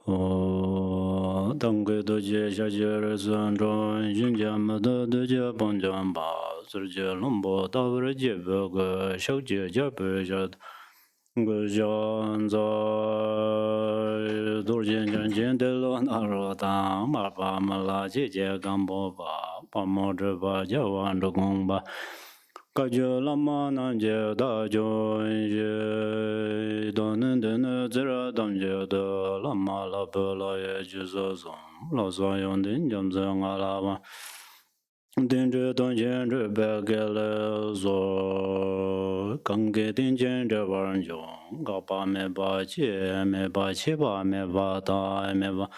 当归多节下节日酸中，人家没得多节帮江吧，自己龙波大不了节不个小节节不下，个想在多见见见的了那罗当马巴马拉姐姐干波吧，把毛这把家玩着工吧。感觉那么难接大就也都能的呢，自然当觉得那么老不老也就是说，老说用的讲这我了吧，顶着当前这白给了说，刚给顶前这玩意儿，我把没把钱，没把七把没把大没把。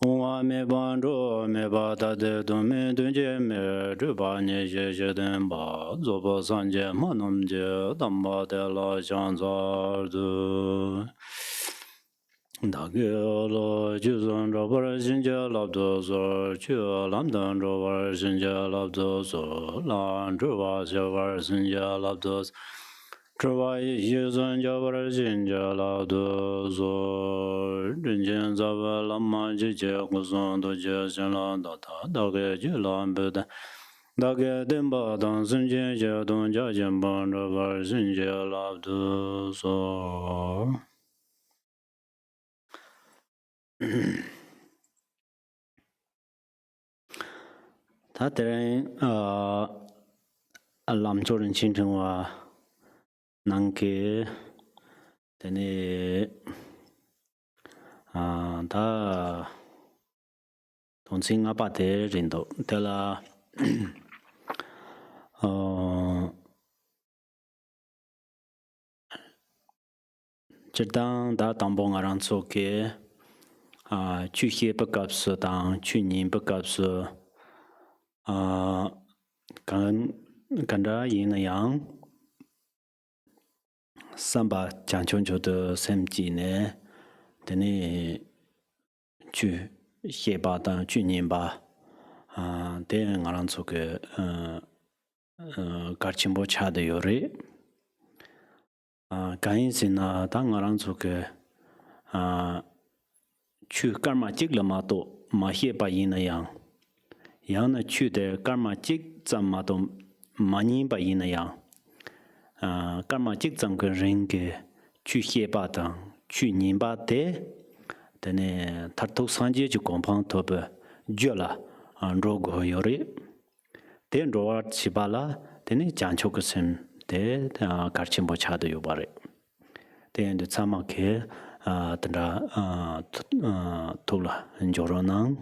我没帮助，没把他的都没对见面，只把你谢谢的吧，做不上节么能接，当把的老乡咋的？大概了，就算这不是新疆老多少，去南当这玩新疆老多少，南这把小玩新疆老多少。这把一些专家不是新疆老多少，人间咋不那么几结婚上都结婚了，大概就那不的。大概等把当生前些东家肩膀这玩新疆老多少。他的人làm cho人清晨话能给的呢他同情阿爸的人都得了这当他当帮阿让做给去些不合适当去年不合适跟着人那样三把讲清楚的审计呢的呢去些把当去年吧的阿让做给Khenpo Tenzin yore kain sina ta ngarang chuke chu karma chik lama to ma he pa yin yang na chu de karma chik cham ma to ma ni pa yin yang karma chik cham ke ring ke chu he pa ta chu ni ba de de ne tar to san je ju kong pang to be ju la ro go yore den ro chi ba la de ne jan chok sem de Khenpo Tenzin yo bare den de chama ke tanda tola njoro nang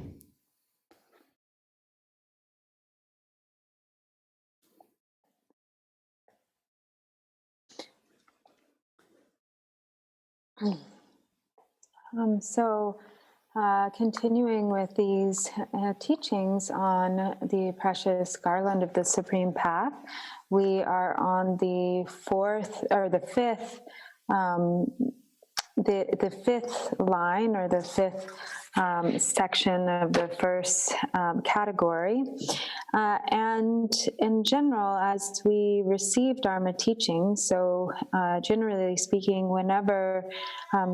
Continuing with these teachings on the precious garland of the Supreme Path, we are on the fifth line or the fifth section of the first category. And in general, as we receive Dharma teaching, so generally speaking, whenever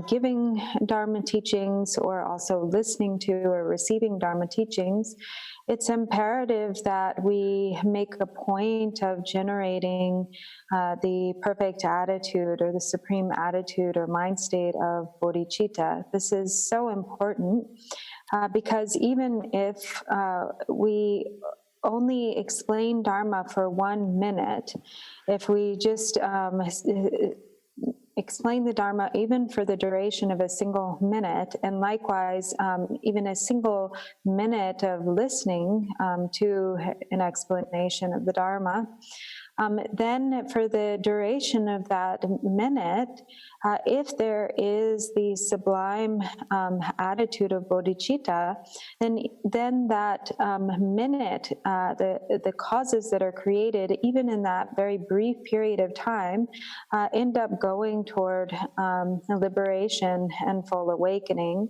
giving Dharma teachings or also listening to or receiving Dharma teachings, it's imperative that we make a point of generating the perfect attitude or the supreme attitude or mind state of bodhichitta. This is so important because even if we only explain Dharma for 1 minute, if we just explain the Dharma even for the duration of a single minute, and likewise even a single minute of listening to an explanation of the Dharma, then for the duration of that minute, if there is the sublime attitude of bodhicitta, then that minute, the causes that are created, even in that very brief period of time, end up going toward liberation and full awakening.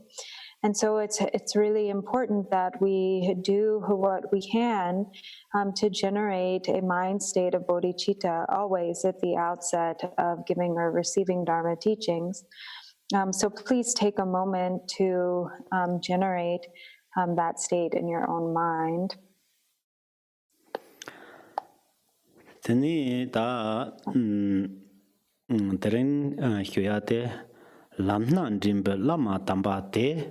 And so it's really important that we do what we can to generate a mind state of bodhicitta always at the outset of giving or receiving Dharma teachings. So please take a moment to generate that state in your own mind. Teni da teren hyuyate lamna jimbe lama tamba te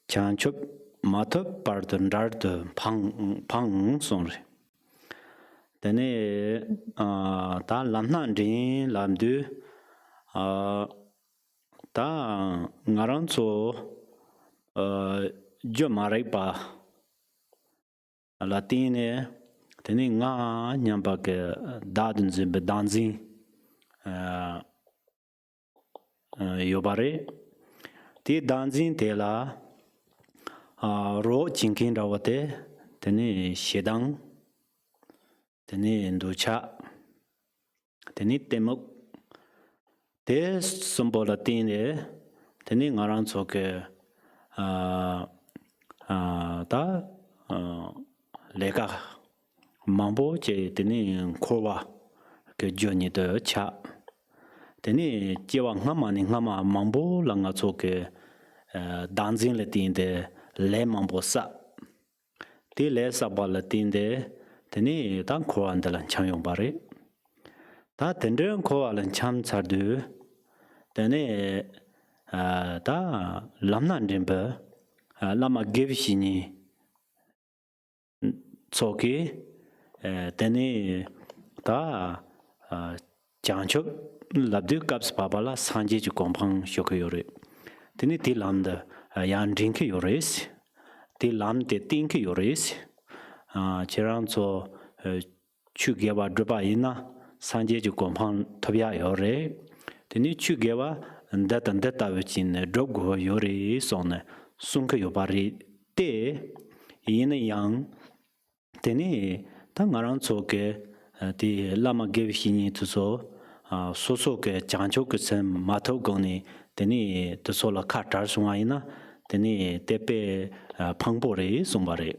chanchup matop pardon dard pang sonre. Teni da lamna jin lamdu da ngaranzo jo maraipa latine teni nga nyamba ke dadin zimbe danzin yobare ti danzin tela ro chinkin rawate teni shedang teni nducha teni temuk te sombola tine teni ngaran soke ta lega mambo che teni kowa ke joni de cha teni jewa ngama mambo langa soke danzin le tinde le mambo sa ti le sa bala tinde teni tan ko andalan chayong bare ta tendren ko alan cham chardu teni ta lamnan dimba lama gevishini soki teni ta chanchok labdu kaps babala sanje ju kompang shokayore teni ti lamda yan drinki yores ti lamde tinki yores chiranzo chugewa drupa ina sanje ju kompang tobya yore teni chugewa ndata wichin droggo yore sonne sunka yobari te yin yang teni ta ngarang choke ti lama gevishini tuso soso ke chancho ke sem matho goni teni tuso la khatar sungaina teni tepe phangbore sumbare.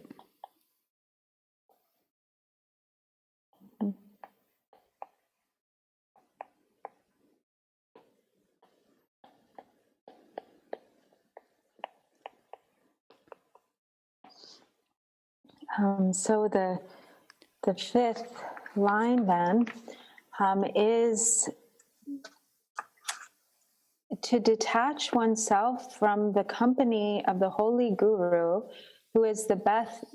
So the fifth line then is to detach oneself from the company of the holy guru, who is the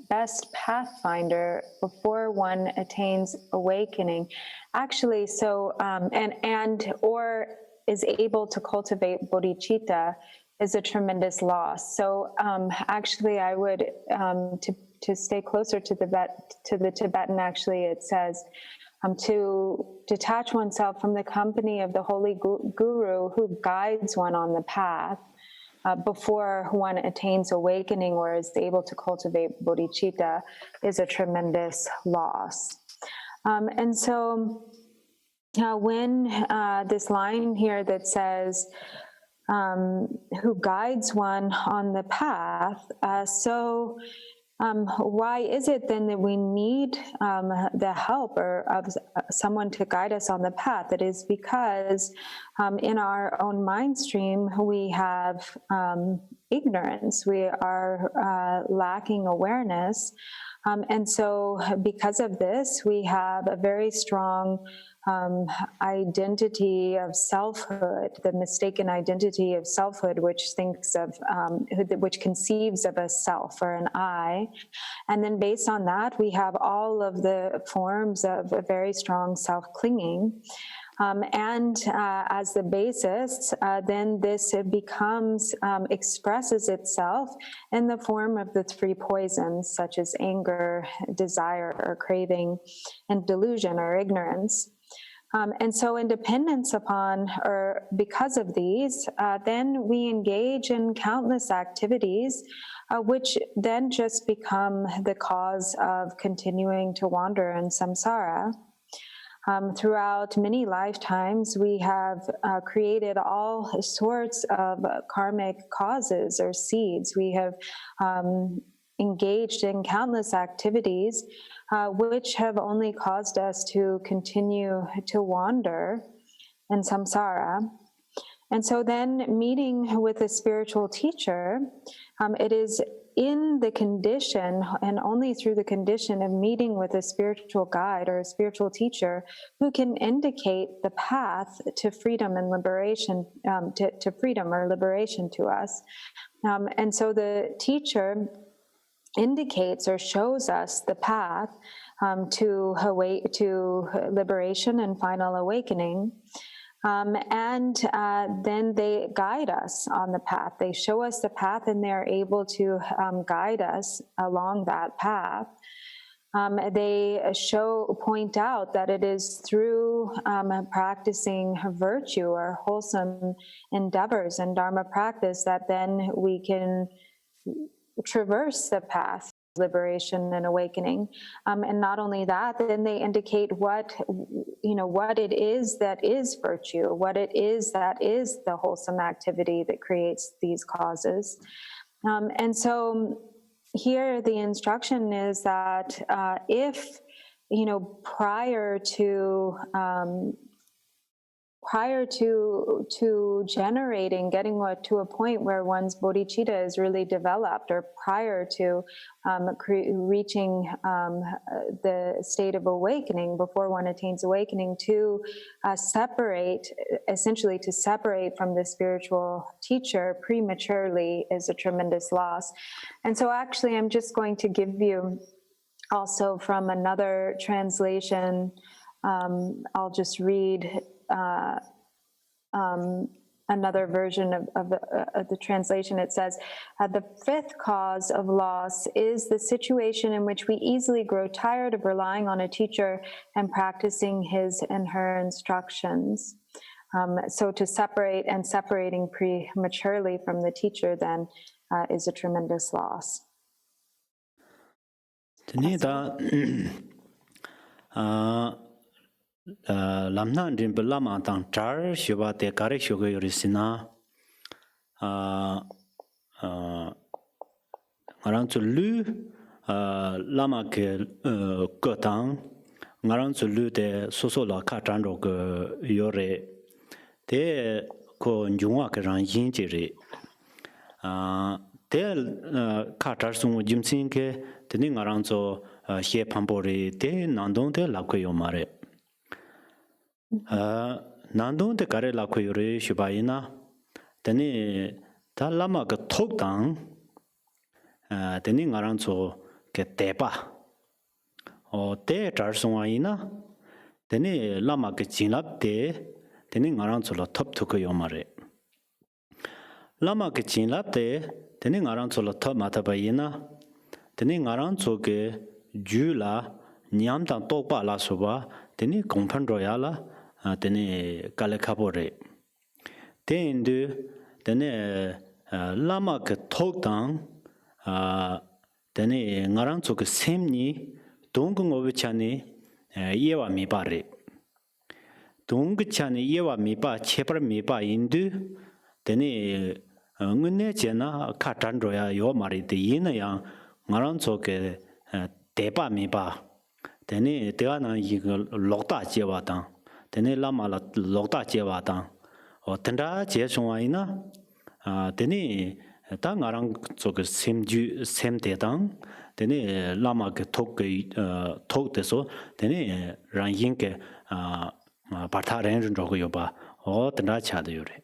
best pathfinder before one attains awakening. Actually, so and or is able to cultivate bodhichitta is a tremendous loss. So actually, I would to stay closer to the Tibetan. Actually, it says to detach oneself from the company of the holy guru who guides one on the path before one attains awakening or is able to cultivate bodhicitta is a tremendous loss. And so when this line here that says, who guides one on the path, why is it then that we need the help of someone to guide us on the path? It is because in our own mind stream, we have ignorance. We are lacking awareness. And so because of this, we have a very strong identity of selfhood, the mistaken identity of selfhood, which thinks of, which conceives of a self or an I. And then based on that, we have all of the forms of a very strong self-clinging. And as the basis, then this expresses itself in the form of the three poisons, such as anger, desire, or craving, and delusion or ignorance. And so in dependence upon, or because of these, then we engage in countless activities, which then just become the cause of continuing to wander in samsara. Throughout many lifetimes, we have created all sorts of karmic causes or seeds. We have engaged in countless activities which have only caused us to continue to wander in samsara. And so then meeting with a spiritual teacher, it is in the condition and only through the condition of meeting with a spiritual guide or a spiritual teacher who can indicate the path to freedom and liberation, to freedom or liberation to us. And so the teacher indicates or shows us the path to liberation and final awakening. And then they guide us on the path. They show us the path and they're able to guide us along that path. They point out that it is through practicing virtue or wholesome endeavors and Dharma practice that then we can traverse the path, liberation and awakening. And not only that, then they indicate what it is that is virtue, what it is that is the wholesome activity that creates these causes. And so here the instruction is that if, prior to generating, getting to a point where one's bodhicitta is really developed, or prior to reaching the state of awakening, before one attains awakening, to separate from the spiritual teacher prematurely is a tremendous loss. And so actually I'm just going to give you also from another translation, I'll just read another version of the translation. It says, the fifth cause of loss is the situation in which we easily grow tired of relying on a teacher and practicing his and her instructions. So to separating prematurely from the teacher then is a tremendous loss. Lamnan din belama tang tar shuba te kare shugo yorisina ngarang chu lu lama ke ko tang ngarang chu lu te soso la ka tan ro ko yore te ko njungwa ke ran yin ji re te ka tar sung jimsin ke te ni ngarang chu she phambo re te nandong te la ko yo mare Nandung de kare la kuyuri shubayina, teni ta lama ka tok tang, teni ngarang tso ke tepa. O te tar sunga ina, teni lama ka jinlap te, teni ngarang tso la top tuku yomare. Lama ka jinlap te, teni ngarang tso la top mataba ina, teni ngarang tso ke ju la, nyam tang tokpa la suba, teni gongpan roya la, tene kale kapore tendu tene lama ke tok tang tene ngarang chok semni dong ngobe chani yewa mi pare dong chani yewa mi pa chepar mi pa indu tene ngne chena ka tan roya yo mari de yin yang ngarang chok depa mi pa tene de na yi lokta jewa tang tene lama la lokta jewa tang o tenda je chungwa ina tene ta ngarang chok sem de tang tene lama ke tok de so tene ran yin ke partha ren ro go yo ba o tenda cha de yore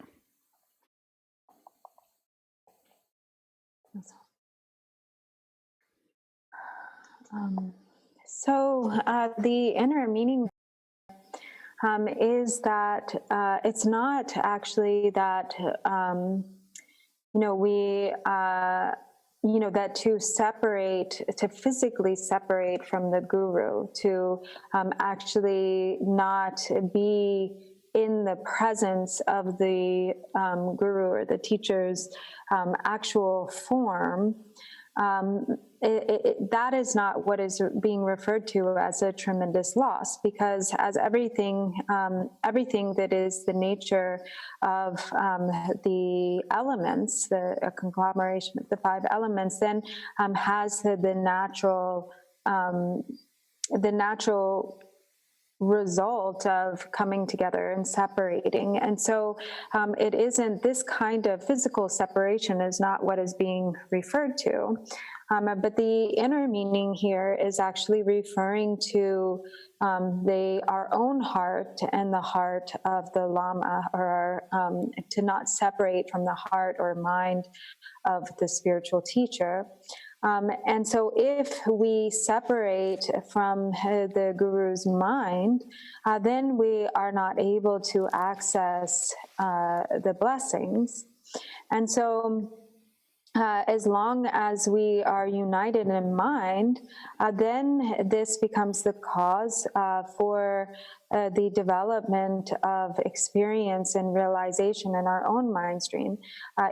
So the inner meaning is that it's not actually that that to physically separate from the guru, to actually not be in the presence of the guru or the teacher's actual form. That is not what is being referred to as a tremendous loss, because as everything that is the nature of the elements, a conglomeration of the five elements, then has the natural result of coming together and separating. And so it isn't, this kind of physical separation is not what is being referred to. But the inner meaning here is actually referring to our own heart and the heart of the Lama, or to not separate from the heart or mind of the spiritual teacher. And so if we separate from the Guru's mind, then we are not able to access the blessings. And so as long as we are united in mind, then this becomes the cause for the development of experience and realization in our own mind stream.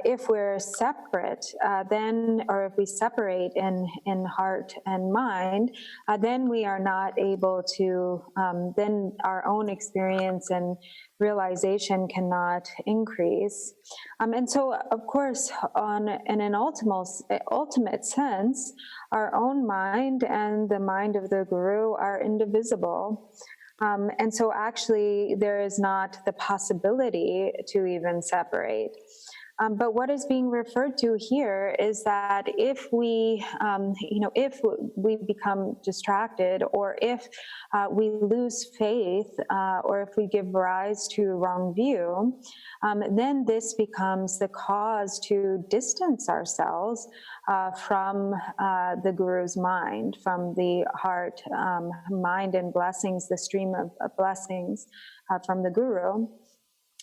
If we're separate, or if we separate in heart and mind, then we are not able to, then our own experience and realization cannot increase. And so, of course, in an ultimate sense, our own mind and the mind of the Guru are indivisible. And so actually, there is not the possibility to even separate. But what is being referred to here is that if we, if we become distracted, or if we lose faith, or if we give rise to wrong view, then this becomes the cause to distance ourselves from the Guru's mind, from the heart, mind and blessings, the stream of blessings from the Guru.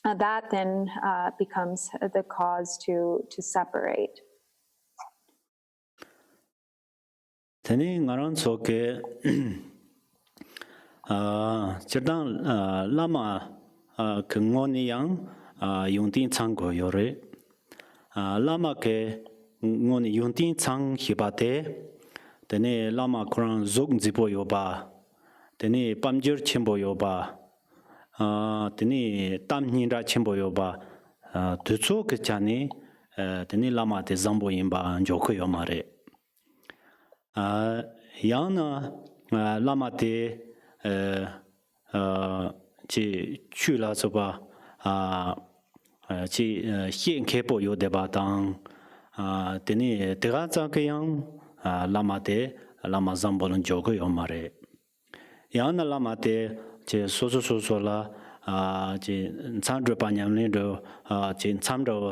That then becomes the cause to separate. Teni ngaran soke cherdang lama kengoni yang yungtin changgo yore lama ke ngoni yungtin chang hibate teni lama kurang zog zipo yoba teni pamjir chimbo yoba teni tam hinra chimbo yoba tutso ke chani teni lama te zambo yimba joko yomare yana lama te chi chula soba chi hien kepo yo deba tang teni tega zake yang lama te lama zambo lon joko yomare yana lama te che so la che chandra panyam le do che chamdo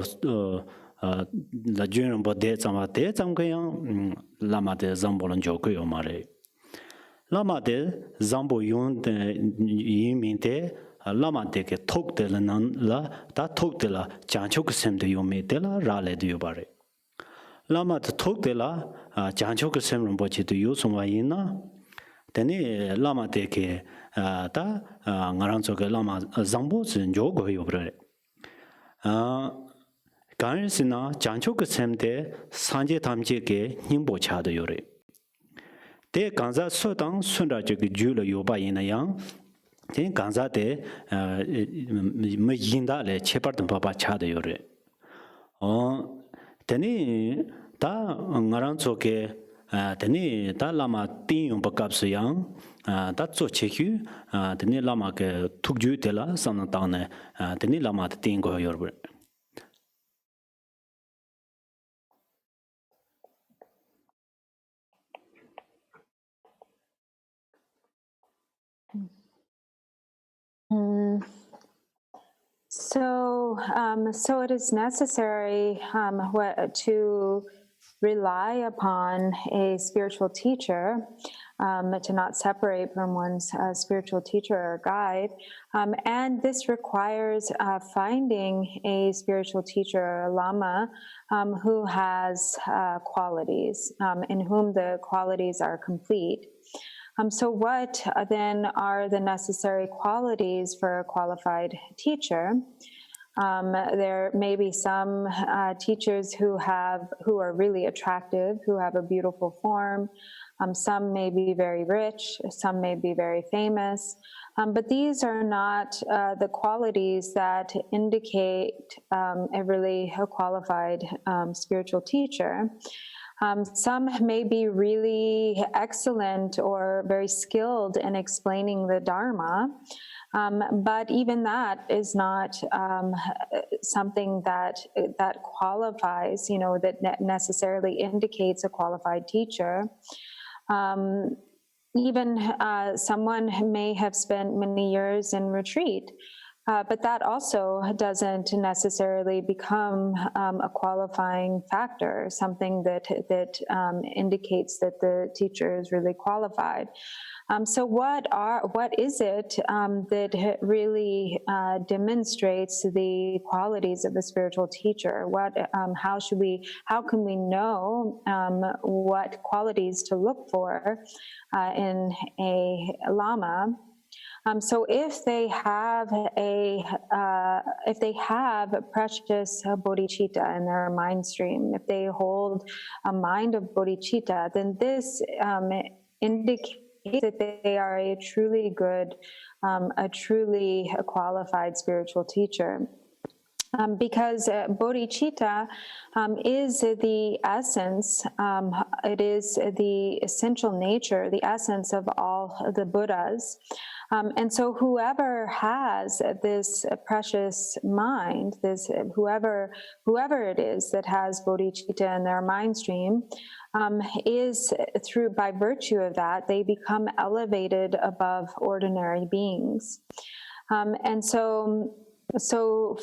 la jun bo de chama te cham ke yang lama de zambo lon jo ko yo mare lama de zambo yun yin min te lama de ke thok de la nan la ta thok de la chancho ke sem de yo me de la ra le de yo bare lama de thok de la chancho ke sem ron bo chi de yo so wa yin na teni lama de ke ta ngarang so ke lama zambo zen jo go yo bre 간스나 장초그 셈데 산제 담제게 힘보 차도 요래 대 간자 소당 순라적이 줄로 요바이나양 대 간자데 뭐 인다래 체파든 바바 차도 요래 데니 다 ngaranchoke 데니 다 라마 띵용 박갑스양 다 쪼체휴 데니 라마게 툭주텔라 산나타네 데니 라마데 띵고 요르 So it is necessary to rely upon a spiritual teacher, to not separate from one's spiritual teacher or guide. And this requires finding a spiritual teacher or a lama who has qualities, in whom the qualities are complete. So what then are the necessary qualities for a qualified teacher? There may be some teachers who are really attractive, who have a beautiful form. Some may be very rich, some may be very famous. But these are not the qualities that indicate a really qualified spiritual teacher. Some may be really excellent or very skilled in explaining the Dharma, but even that is not something that qualifies, that necessarily indicates a qualified teacher. Even someone may have spent many years in retreat, but that also doesn't necessarily become a qualifying factor, something that indicates that the teacher is really qualified. So what is it that really demonstrates the qualities of a spiritual teacher? How can we know what qualities to look for in a Lama? So if they have precious bodhicitta in their mind stream, if they hold a mind of bodhicitta, then this indicates that they are a truly good, a truly qualified spiritual teacher. Because bodhicitta is the essence, it is the essential nature, the essence of all the Buddhas. And so whoever has this precious mind, whoever it is that has bodhicitta in their mind stream, is by virtue of that, they become elevated above ordinary beings. And so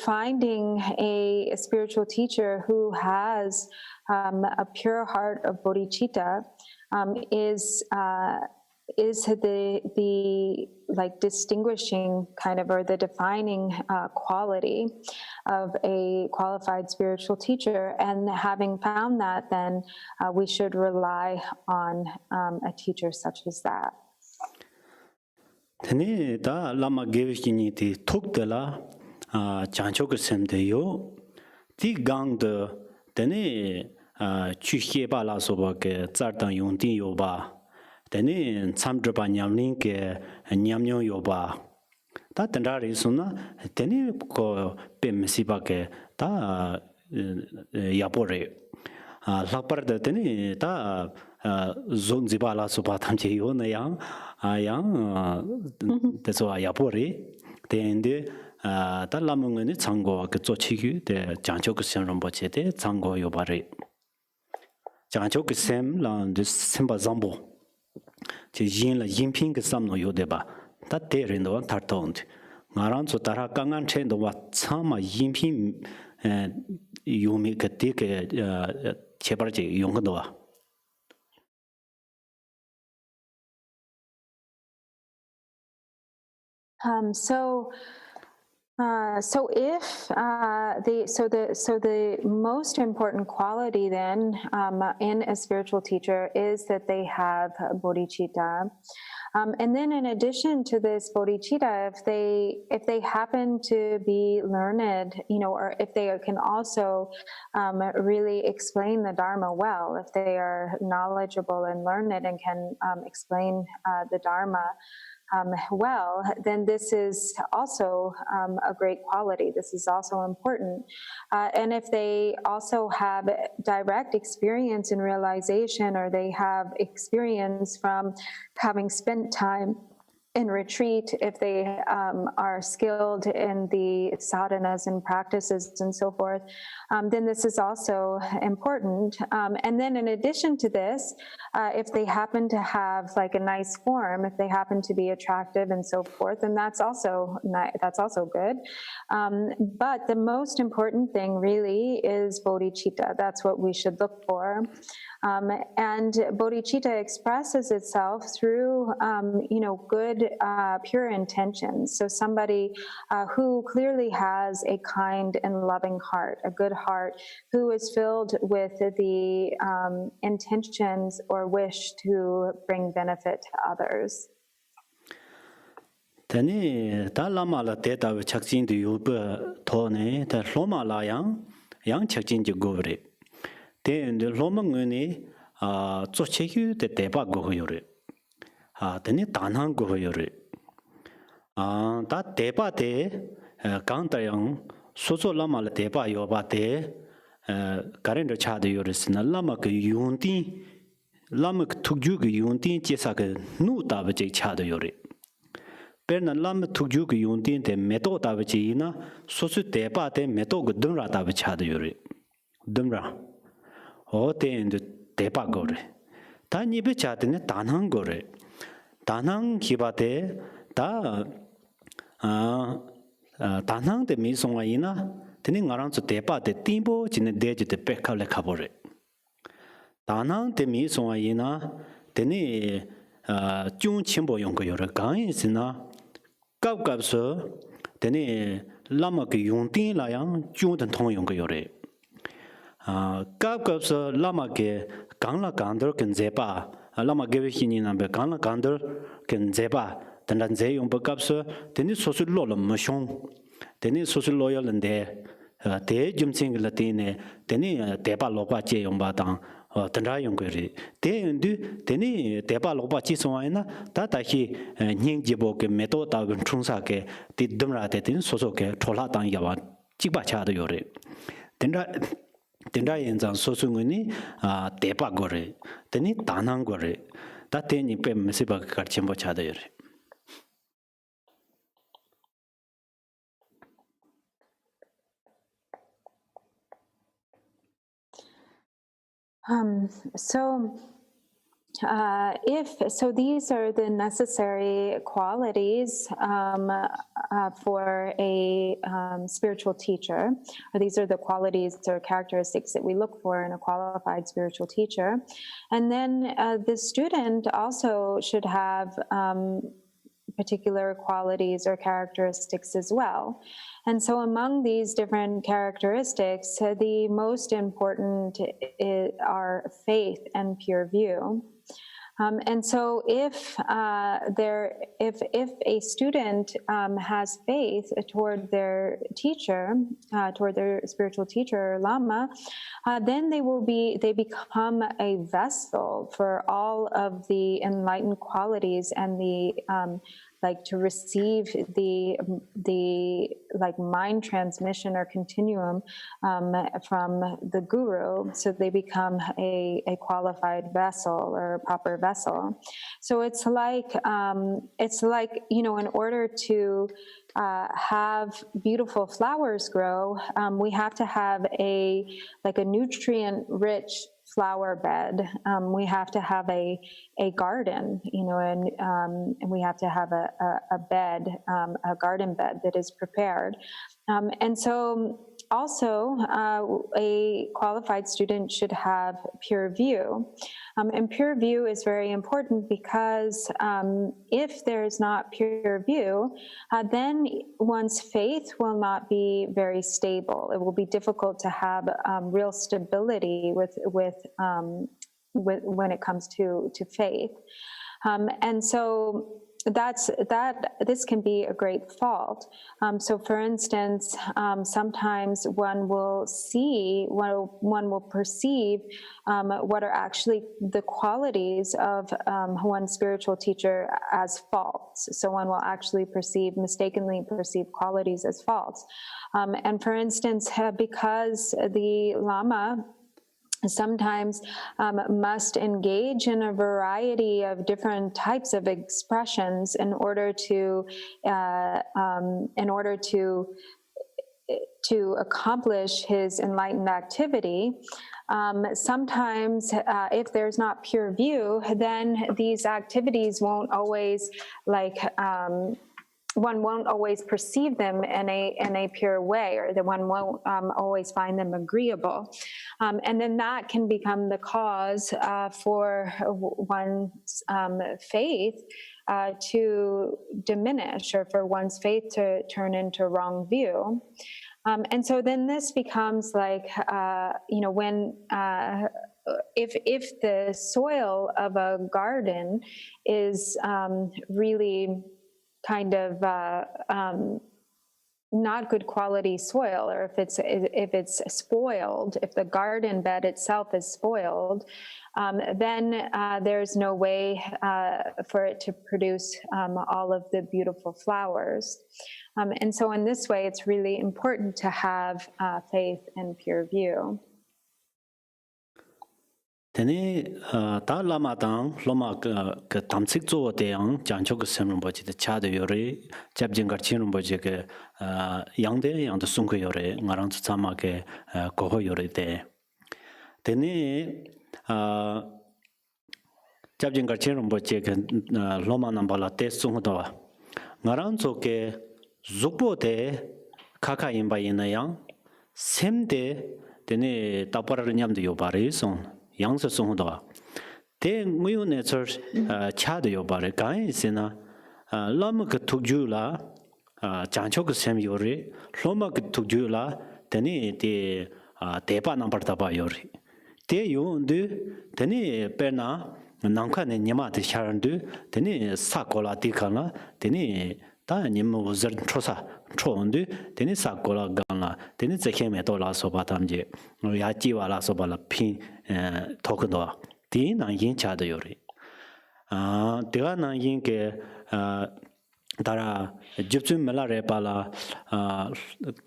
finding a spiritual teacher who has a pure heart of bodhicitta is the distinguishing kind of, or the defining quality of a qualified spiritual teacher. And having found that, then we should rely on a teacher such as that. Tene da lama gevishini ti tukdela janchok semdeyo ti gang de tene chuhye ba la soba ke tsartang yongtin yo ba tene chamdrpa nyamling ke nyamnyo yo ba ta tendari suna tene ko pemsi ba ke ta yapore lakpar de tene ta zonziba la soba tamche yo na yang teso yapore tende ta lamungene chango ke chochigyu de janchok sem romboche de chango yo bare janchok sem la de semba zambo che yin la yinping ke samno yo de ba ta te rin do tar tond ngaran so tara kangan chen do wa chama yinping yomi ke te ke chebar je yong do wa So if the most important quality then in a spiritual teacher is that they have bodhicitta, and then in addition to this bodhicitta, if they happen to be learned, or if they can also really explain the Dharma well, if they are knowledgeable and learned and can explain the Dharma well, then this is also a great quality. This is also important. And if they also have direct experience in realization, or they have experience from having spent time in retreat, if they are skilled in the sadhanas and practices and so forth, then this is also important. And then in addition to this, if they happen to have like a nice form, if they happen to be attractive and so forth, then that's also good. But the most important thing really is bodhicitta. That's what we should look for. And bodhicitta expresses itself through, good, pure intentions. So somebody who clearly has a kind and loving heart, a good heart, who is filled with the intentions or wish to bring benefit to others. Tani ta lama la teta we chakjin de yobe tone ta loma la yang chakjin je govre te de loma ngene zo chekyu de deba go yore tani danang go yore ta deba de gang ta yang sozo lama la deba yo ba de Garland Chad Yoris, Lamak Yunti, Lamak Tugjuk Yunti, Jesaka, no Davaji Chad Yori. Perna Lam Tugjuk Yunti, the Meto Davajina, Sosu Tepa, the Meto Dumra Davachad Yori. Dumra. O te and Tepa Gore. Tani Bichatine, Tanang Gore. Tanang Hibate, Ta Tanang the Misongaina. Tening around to Tepa, the Timbo, in the day the Pekka Cabore. Danang de Mi Soina, Tene Jun Chimbo Yonko Yoragan is na Gabgabso, Tene Lamak Yuntin Lion, Jun and Tong Yonko Yore. Gabgabso Lamake, Gangla Gander can Zepa, Lama Gavin and Begana Gander can Zepa, Tanze Yombagabso, Tenis Social Lola Machon, Tenis Social Loyal and there. Te Jumsing Latine, Teni Tepa Lopa Che Yombatan, Tandra Yonguri. Te undo, Teni Tepa Lopa Chiswana, Tata he Ningjibok, Metota, Trunsake, the Dumratin, Sosoke, Trolatan Yawan, Chibacha Yore. Tendra Yens and Sosunguni, Tepa Gore, Teni Tanang Gore, that ten in Pem Messiba Karchimbo Chadere. So these are the necessary qualities for a spiritual teacher. These are the qualities or characteristics that we look for in a qualified spiritual teacher. And then the student also should have particular qualities or characteristics as well. And so among these different characteristics, the most important are faith and pure view. And so if a student has faith toward their teacher, toward their spiritual teacher or lama, then they become a vessel for all of the enlightened qualities and the to receive the mind transmission or continuum from the guru, so they become a qualified vessel or a proper vessel. So it's like in order to have beautiful flowers grow, we have to have a nutrient-rich flower bed. We have to have a garden, and we have to have a bed, a garden bed that is prepared. And so also a qualified student should have pure view. And pure view is very important because if there is not pure view, then one's faith will not be very stable. It will be difficult to have real stability with when it comes to faith. And so this can be a great fault. So for instance, sometimes one will perceive what are actually the qualities of one's spiritual teacher as faults. So one will actually mistakenly perceive qualities as faults. And for instance, because the Lama sometimes must engage in a variety of different types of expressions in order to accomplish his enlightened activity. Sometimes if there's not pure view, then these activities won't always one won't always perceive them in a pure way, or that one won't always find them agreeable. And then that can become the cause for one's faith to diminish, or for one's faith to turn into wrong view. And so then this becomes when if the soil of a garden is really kind of not good quality soil, or if it's spoiled, if the garden bed itself is spoiled, then there's no way for it to produce all of the beautiful flowers. And so in this way, it's really important to have faith and pure view. Tene ta lama tang loma ka tamsik zo de yang jancho ka sem bo ji de cha de yore jab jing gar chin bo ji ke yang de sung ko yore ngarang cha ma ke ko ho yore de tene jab jing gar chin bo ji ke loma nam bala te sung do ngarang zo ke zukbo de kaka yin ba yin yang sem de tene tapar nyam de yo bare song 양서 송도가 대 무요네 저 차도 요바래 가인스나 라마 그 tukjula 장초그 셈 요리 로마 그 tukjula 되니 대 대바 넘버 다바 요리 대 요인데 되니 페나 난카네 니마데 샤런데 되니 사콜라 디카나 되니 다 님모 저 trosa troon데 되니 사콜라 간라 되니 제케메 돌아서 바담제 야지와라 소발라 핀 토크도 디난 차도 요리 대가 난인게 다라 집중 melare pala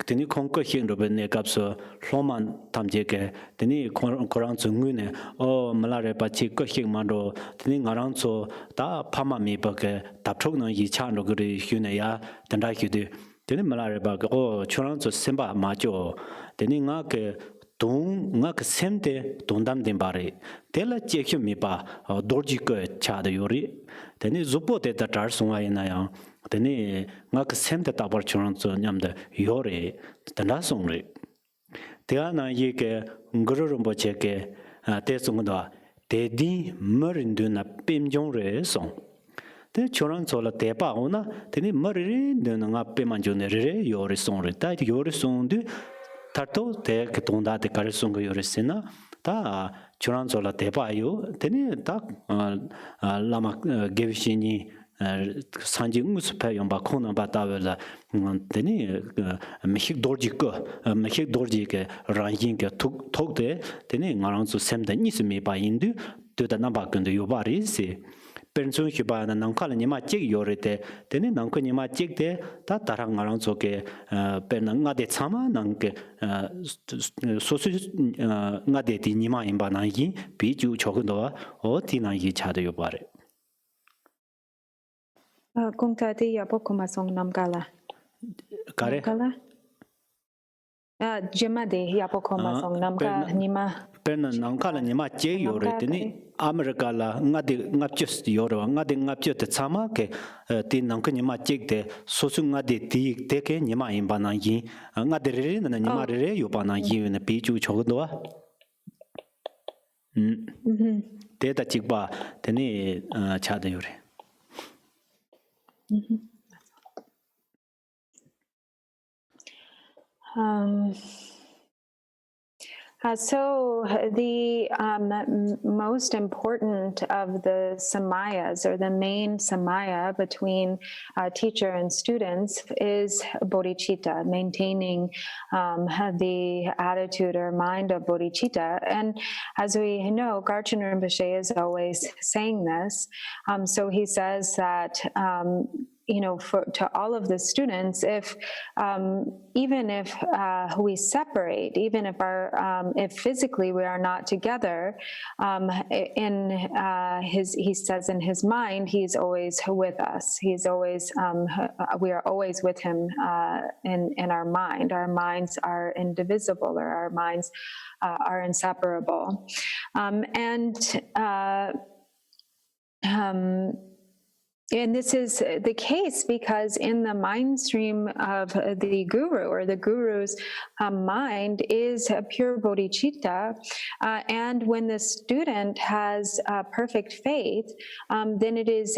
tini khongko hingro bene kapso hloman tamjeke tini korang chungune o melare pa chi ko hingmando tini ngarang cho ta phama mi ba ke tapthok na yi chan ro gri hyune ya tanda hyude tini melare ba o chorang cho semba ma jo tini nga ke 동 ngak semte dondam den bare tela chekhu mi pa dorji ko cha de yori teni zupo de ta tar sunga ina ya teni ngak semte ta bar chon so nyam de yori tanda song re te na ye ke ngoro ro che ke te sung do de di merin du na pim jong re song te chorang so la te pa ona teni meri de nga pe man jo ne re yori song re ta yori song du 타토 대 그동다 대 가르송거 요르스나 다 주란조라 대바요 되니 딱 라마 게비시니 산지 응스페 용바 코나 바타벨라 되니 메히 도르지게 랑긴게 톡톡데 되니 나랑서 셈데 니스미 바인드 되다 나바근데 요바리시 pension hibana nangkala nima chik yorete tene nangko nima chik de ta tarang ngarang choke pen nga de chama nangke sosu nga de ti nima imba nagi bi ju chogdo o ti nagi chade yobare kungta ti ya pokuma song namkala kare jema de ya pokuma song namka nima pen nangkala nima chik yorete ni America la ngapchus yoro ngade ngapchu te chama ke ti nangko nima chik de sosu ngade ti te ke nima imba na yi ngade re na nima re yo pa na yi ne pi chu chog do wa te ta chik ba te ni cha de yore So the most important of the samayas, or the main samaya between teacher and students, is bodhichitta, maintaining the attitude or mind of bodhichitta. And as we know, Garchen Rinpoche is always saying this. So he says that to all of the students, if even if we separate, even if physically we are not together, he says in his mind, he's always with us. He's always, we are always with him in our mind. Our minds are indivisible, or our minds are inseparable. And this is the case because in the mind stream of the guru, or the guru's mind, is a pure bodhicitta. And when the student has perfect faith, then it is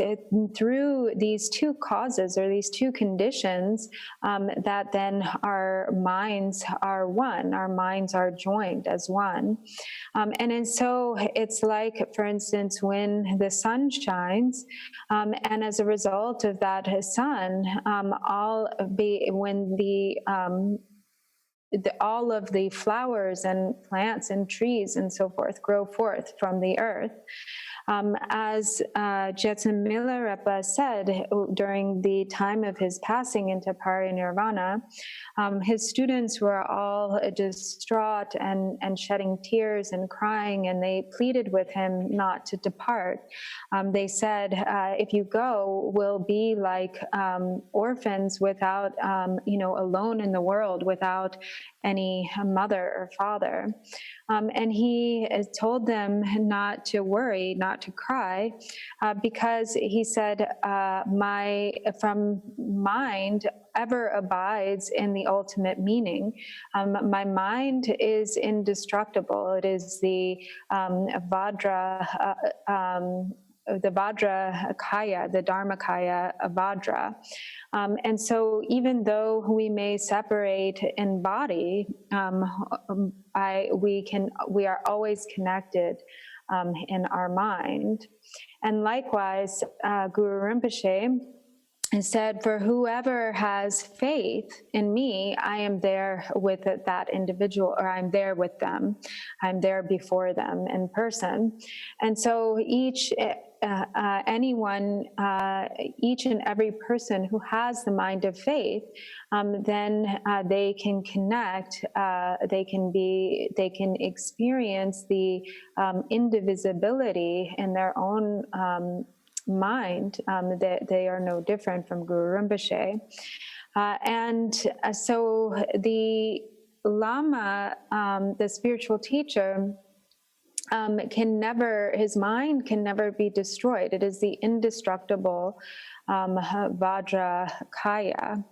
through these two causes, or these two conditions, that then our minds are one, our minds are joined as one. And so it's like, for instance, when the sun shines, and as a result of that sun, all of the flowers and plants and trees and so forth grow forth from the earth. As Jetsun Milarepa said during the time of his passing into parinirvana, his students were all distraught and shedding tears and crying, and they pleaded with him not to depart. They said, if you go, we'll be like orphans without, alone in the world without any mother or father. And he told them not to worry, not to cry, because he said, from mind ever abides in the ultimate meaning. My mind is indestructible. It is the Vajra, the Vajra Kaya, the Dharmakaya Vajra. And so even though we may separate in body, we are always connected in our mind. And likewise, Guru Rinpoche said, for whoever has faith in me, I am there with that individual, or I'm there with them. I'm there before them in person. And so each and every person who has the mind of faith, then they can connect, they can experience the indivisibility in their own mind, that they are no different from Guru Rinpoche. So the Lama, the spiritual teacher, his mind can never be destroyed. It is the indestructible Vajra Kaya.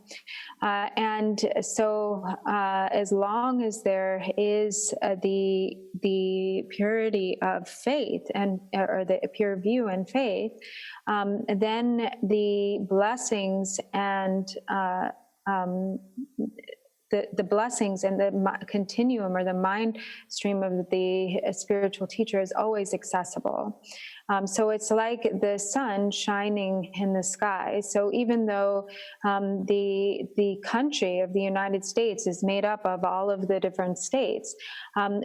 And so as long as there is the purity of faith or the pure view and faith, then the blessings and the blessings and the continuum or the mind stream of the spiritual teacher is always accessible. So it's like the sun shining in the sky. So even though the country of the United States is made up of all of the different states,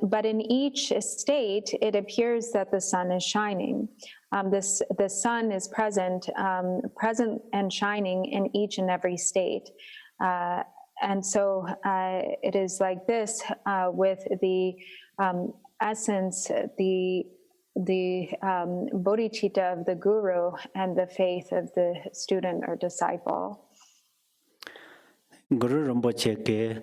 but in each state, it appears that the sun is shining. The sun is present and shining in each and every state. And so it is like this with the essence, the bodhichitta of the guru and the faith of the student or disciple. Guru Rinpoche ke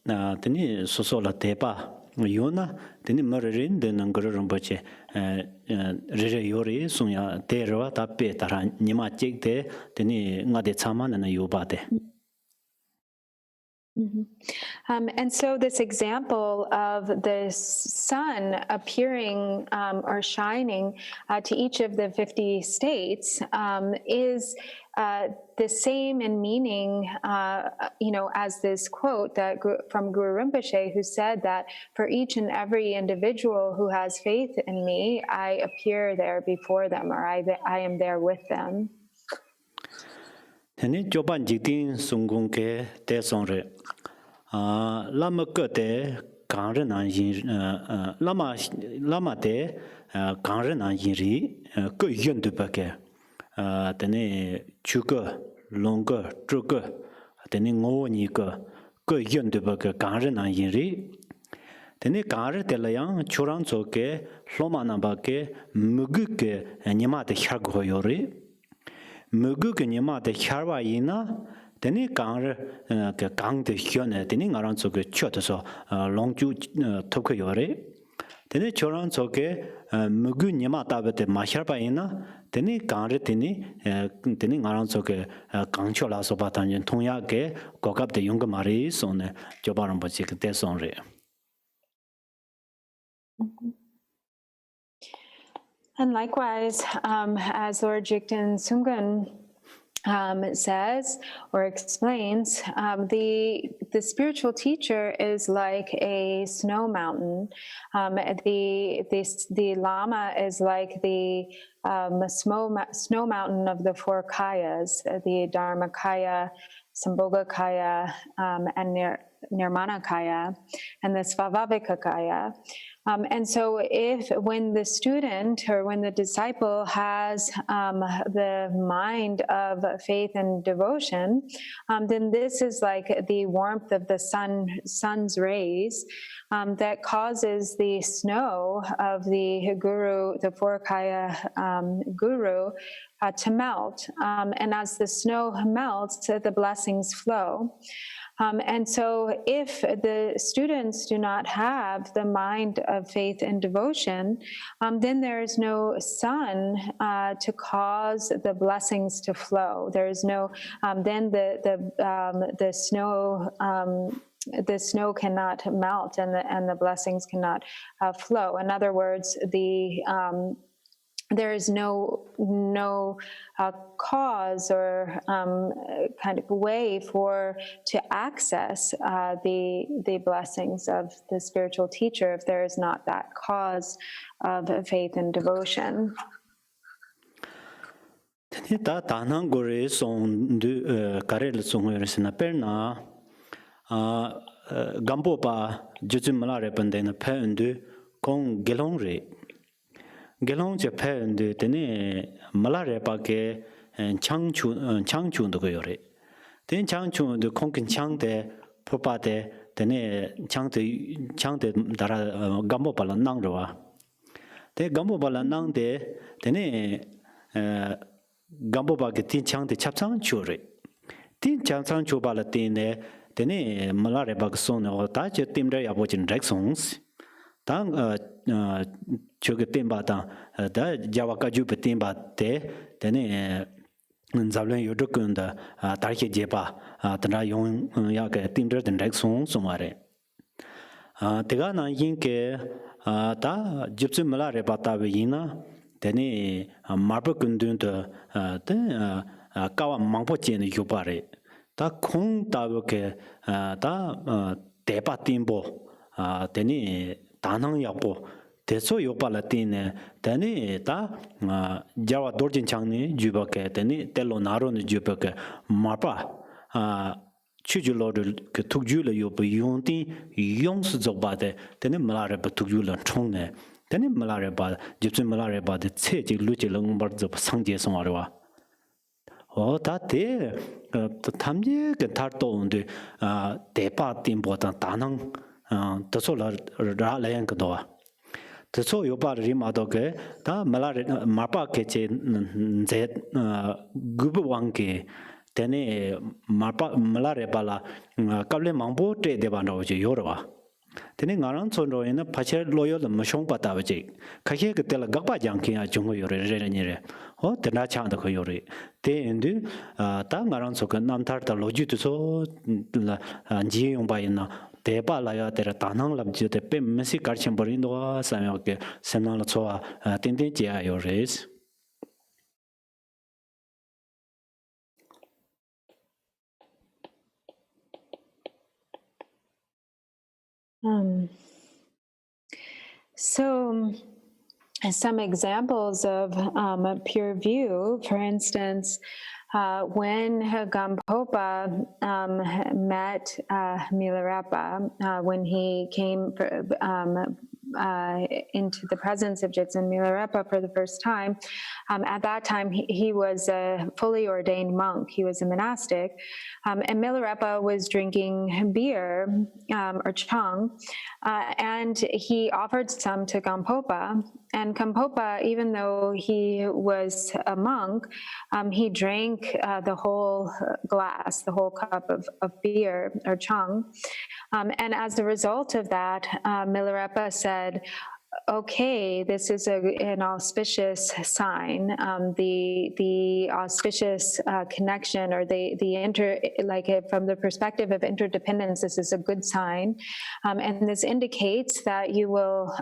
teni sosola tepa yona teni mararin de Guru Rinpoche rere yori sunya terwa tape tara nima chekte teni ngade chama na yobate. And so this example of the sun appearing or shining to each of the 50 states is the same in meaning, as this quote that from Guru Rinpoche, who said that for each and every individual who has faith in me, I appear there before them, or I am there with them. Teni joban jiktin sungung ke te sonre lama ke te kangre nan yin lama te kangre nan yin ri ke yun de pa ke teni chuke longke chuke teni ngo ni ke yun de pa ke kangre nan yin ri teni kangre te la yang churang so ke loma na ba ke mugu ke nyama te khar go yo ri Mugu ke nyama de kharwa yina teni kang ke kang de hyone teni ngaran so ke chot so longju thok yore teni choran so ke mugu nyama ta be ma kharwa yina teni kang re teni ngaran so ke kang chola so ba tan thong ya ke kokap de yong mari so ne jobaram ba chi ke te son re. And likewise, as Lord Jigten Sungun says or explains, the spiritual teacher is like a snow mountain. The Lama is like the snow mountain of the four kayas, the Dharmakaya, Sambhogakaya, and Nirmanakaya, and the Svabhavika Kaya. And so when the student or when the disciple has the mind of faith and devotion, then this is like the warmth of the sun's rays that causes the snow of the guru, the four-kaya guru, to melt. And as the snow melts, the blessings flow. And so if the students do not have the mind of faith and devotion, then there is no sun to cause the blessings to flow. There is no, then the snow cannot melt and the blessings cannot flow. In other words, there is no cause or kind of way to access the blessings of the spiritual teacher if there is not that cause of faith and devotion. Ta tanang gore song du karel song resna perna Gampopa jujumala repande na phendu kong gelong re gelong je phendu tene malare pa ke changchu ndo yore ten changchu de kongkin changde popa de tene changde dara Gampopa la nang ro te Gampopa la nang de tene Gampopa ke tin changde chapsang chore tin chapsang choba la tene tene malare ba son no ta che timre ya bo chin rek songs tang choge timba ta da jawa ka ju timba te tene nzablen yodokun da tarke jeba tana yong ya ke timre den rek song somare tega na yin ke ta jipse malare ba ta be yina tene marba kundun da te kawa mangpo chen yobare ta kong tawoke ta depa timbo teni tanang yakbo teso yopa la tine teni ta jawa dorjin changni jubake teni telo naro ni jubake mapa chujulo ke tukju le yopa yongti yongsu zogba de teni malare ba tukju la chongne teni malare ba jipsun malare ba de tse jik luchi langbar zob sangje songwarwa ta te 탐지 그 탈도 온데 대파 팀보다 다능 더소라 라라양 거도와 더소 요바 리마도게 다 말라레 마파 케체 제 구부왕게 테네 마파 말라레 발라 갑레 망보 테 데반도지 요르와 테네 나랑 촌로에는 파체 로열 마숑 바타베지 카케 그텔 각바 장키야 중고 요레레니레 테나 차한다 그 요리 테인데 다 나랑 소가 남타르다 로지투소 지용 바이나 대발라야 데라 다낭 람지데 페 메시 카르쳔 버린도와 사메오케 세나라 초아 텐텐지야 요레스 So some examples of a pure view, for instance, when Gampopa met Milarepa, when he came into the presence of Jitsun Milarepa for the first time, at that time he was a fully ordained monk. He was a monastic, and Milarepa was drinking beer or chang, and he offered some to Gampopa. And Gampopa, even though he was a monk, he drank the whole glass, the whole cup of beer or chang. And as a result of that, Milarepa said, okay, this is an auspicious sign. The auspicious connection, or from the perspective of interdependence, this is a good sign, and this indicates that you will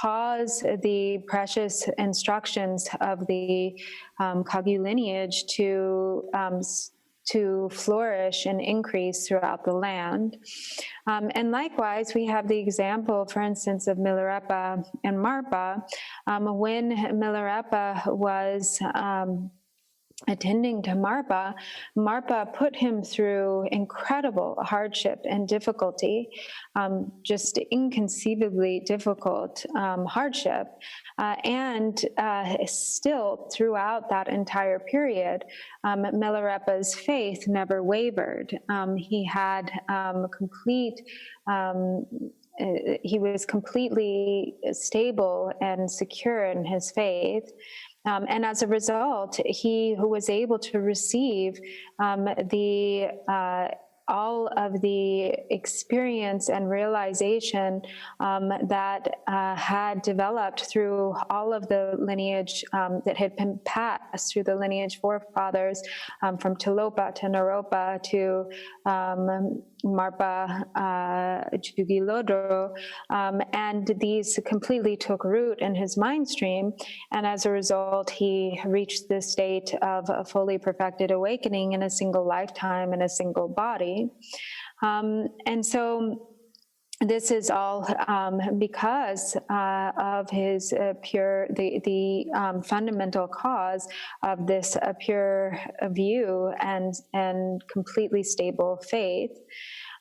cause the precious instructions of the Kagyu lineage to flourish and increase throughout the land. And likewise, we have the example, for instance, of Milarepa and Marpa. When Milarepa was attending to Marpa, Marpa put him through incredible hardship and difficulty, just inconceivably difficult hardship. And still, throughout that entire period, Milarepa's faith never wavered. He had he was completely stable and secure in his faith. And as a result, he was able to receive all of the experience and realization that had developed through all of the lineage that had been passed through the lineage forefathers, from Tilopa to Naropa to Marpa Jugilodro, and these completely took root in his mind stream, and as a result he reached the state of a fully perfected awakening in a single lifetime in a single body. And so this is all because of his the fundamental cause of this pure view and completely stable faith.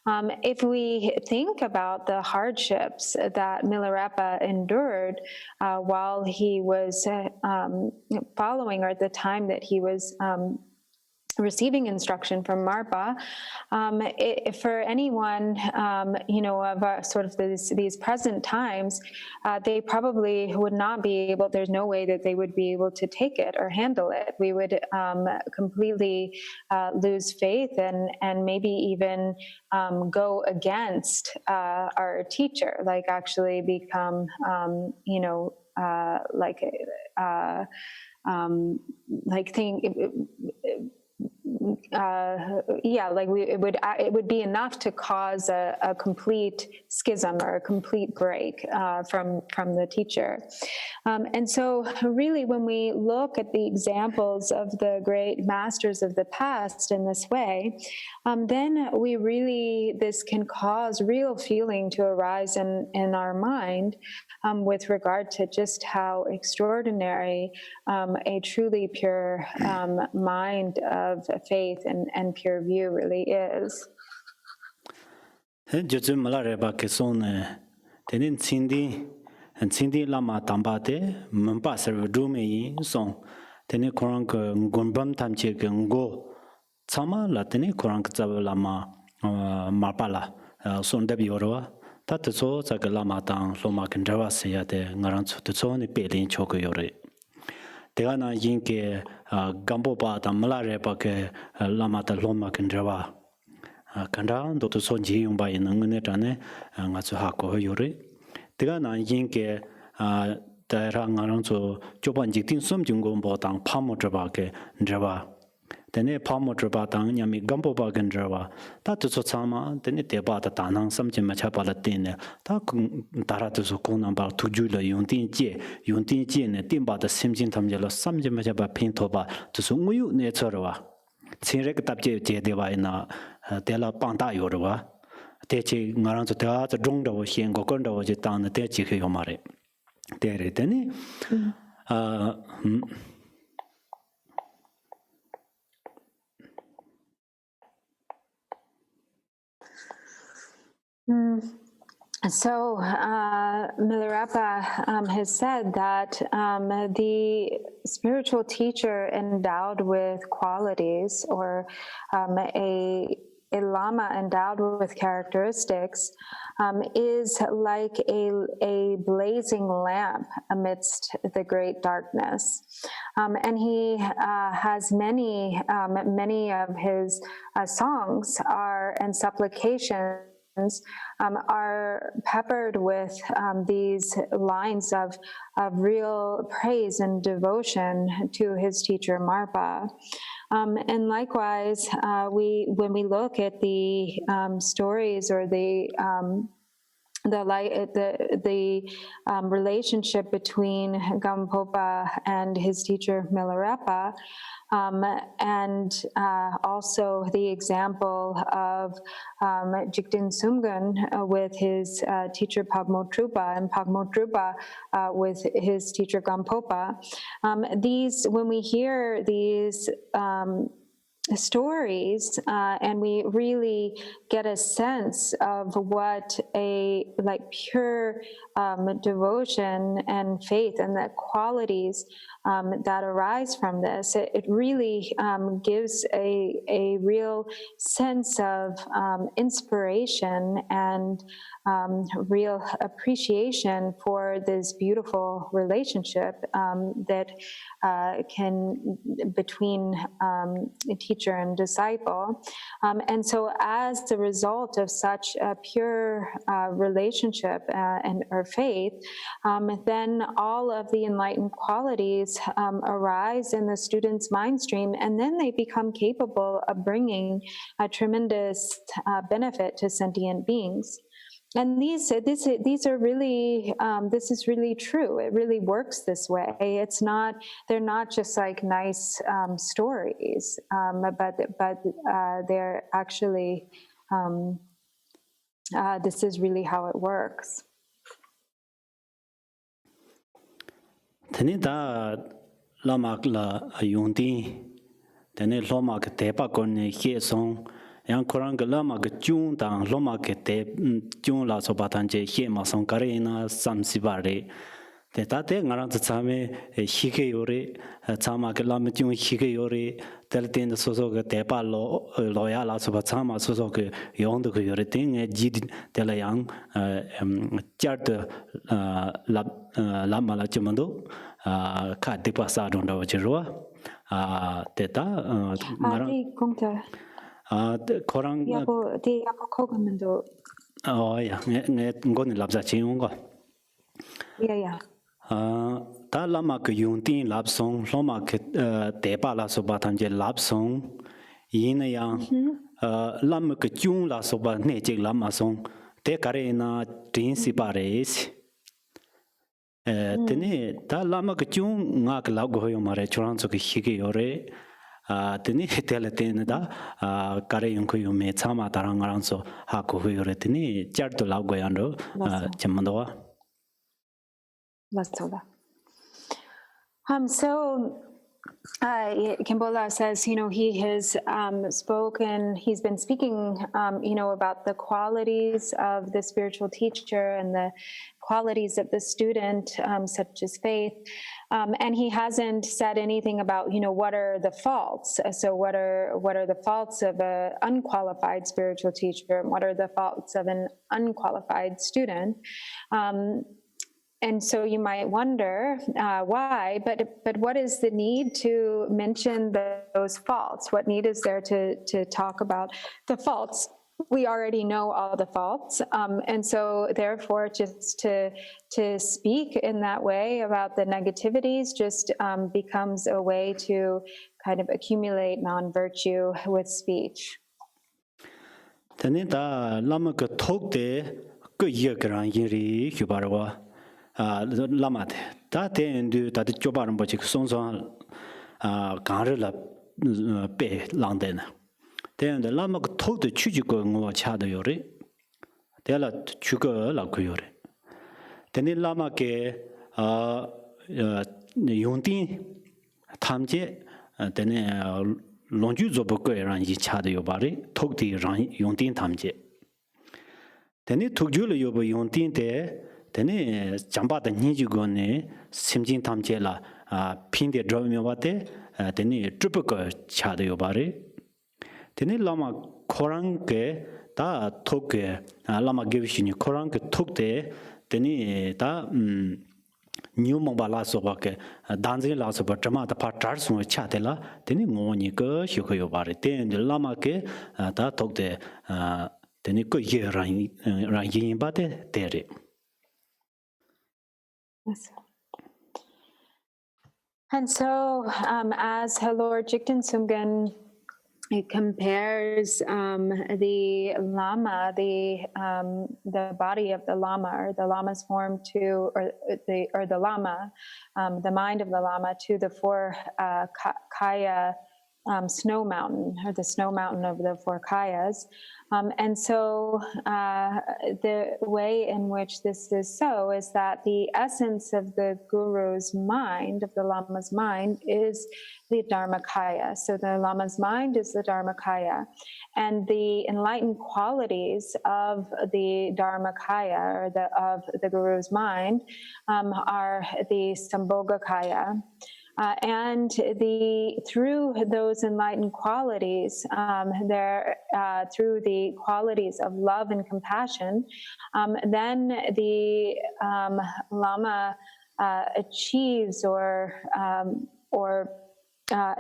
If we think about the hardships that Milarepa endured while he was following, or at the time that he was receiving instruction from Marpa, for anyone, of sort of these present times, they probably would not be able, there's no way that they would be able to take it or handle it. We would completely lose faith and maybe even go against our teacher, like actually become, it would be enough to cause a complete schism or a complete break from the teacher. And so really, when we look at the examples of the great masters of the past in this way, then this can cause real feeling to arise in our mind with regard to just how extraordinary a truly pure mind of faith and pure view really is. Cindy Lama Tambate, Mumpasser Drume song, Tene Korang Gumbam Tamche Go, Sama Latine Korang Lama Mapala, Son Debiorova, Tataso, Zagalama Tang, Loma Kandrava Sayate, Naranzo, the Sony Pelin Chokoyore. Teana Yinke, Gampopa, Malarepa, Lamata Loma Kandrava. Kanda, Dr. Sonji Umba in Nanganetane, and Atsuhako Yore. Teana Yinke, Tarangaranzo, Joban Jitin Sum Jungo Botang, Pamotrabake, Java. Tene Pamotrabatang, Yami Gampopa Gandrava, Tatusama, Tene Tebata Tanang, some Jimachapalatin, Taratusukunam about Tujula, Yuntin Jin, Timba the Simjin Tamjelo, some Jimachapa Pintoba, to Sumu Netzorova. Sirek Tapje Deva in Della Panta Yorova. Techi Naranzo Teat, Drunga was here and Gokonda was it down the Techi Yomare. There it any. So Milarepa has said that the spiritual teacher endowed with qualities, or a lama endowed with characteristics, is like a blazing lamp amidst the great darkness. And he has many of his songs and supplications are peppered with these lines of real praise and devotion to his teacher Marpa. And likewise, when we look at the stories or the relationship between Gampopa and his teacher Milarepa, and also the example of Jigten Sumgun with his teacher Pagmo Trupa, and Pagmo Trupa with his teacher Gampopa. When we hear these stories, and we really get a sense of what a pure devotion and faith and the qualities that arise from this. It really gives a real sense of inspiration and real appreciation for this beautiful relationship that between teacher and disciple. And so as a result of such a pure relationship or faith, then all of the enlightened qualities arise in the student's mind stream, and then they become capable of bringing a tremendous benefit to sentient beings. And these are really, this is really true. It really works this way. They're not just like nice stories, but they're actually, this is really how it works. Tenida lamak la yundi, tene lomak tepa kone hiesong. Yang kurang lama ke jung tang lama ke te jung la so batan je he ma song kare na sam si bare te ta te ngarang tsa me hi ke yore chama ke lam jung hi ke yore tel ten so so ke te pa lo ya la so ba chama so so ke yong de ke yore ting ji de la yang chart la ma la chimando ka de pa sa don da je ro te ta ngarang Korang di apokogamendo. Oh yeah, ngoni labza chingonga. Yeah. Ta lama ke yungtin labsong, lama ke tepa la soba tanje labsong, yin yang lama ke jung la soba nejik lama song, te kare na tin si pares. Tene ta lama ke jung nga ke lag goyo mare churan so ke hige yore. Tene hetela tene da kare yung kuyu me chama tarangarang so ha kuhu yore tene charto lau goyando chamandoa. So Khenpo says, he has he's been speaking, about the qualities of the spiritual teacher and the qualities of the student, such as faith. And he hasn't said anything about, what are the faults? So what are the faults of an unqualified spiritual teacher? And what are the faults of an unqualified student? And so you might wonder why, but what is the need to mention those faults? What need is there to talk about the faults? We already know all the faults, and so therefore just to speak in that way about the negativities just becomes a way to kind of accumulate non-virtue with speech. Lamate, that endu that Jobaran Bochik Sonson Garla Bay London. Then the Lamak told the Chujuko Ngua Chada Yori, Della Chugo Lakuyori. Then the Lamake Yuntin Tamje, then Lonjuzo Boko ran yi Chada Yobari, took the Yuntin Tamje. Then it took Julia Yobo Yuntin there. Then jamba the Nijugone, Simjin Tamjela, Pinde Drovimate, then Trupuka Chada Yobari. Then Lama Koranke, da took Lama Givishin Koranke took there, then da New Mobala Sobake, Danzi Lasoba, Dramata Patars, Chatela, then Monica, Shukayobari, then the Lamake, da took the Nico year Rangin Bate, there. And so, as Lord Jigten Sumgen it compares the lama, the body of the lama, or the lama's form to, or the lama, the mind of the lama, to the four kaya snow mountain, or the snow mountain of the four kayas. And so the way in which this is so is that the essence of the guru's mind, of the lama's mind, is the Dharmakaya. So the lama's mind is the Dharmakaya. And the enlightened qualities of the Dharmakaya, or of the guru's mind, are the Sambhogakaya. And through those enlightened qualities, through the qualities of love and compassion, then the Lama achieves or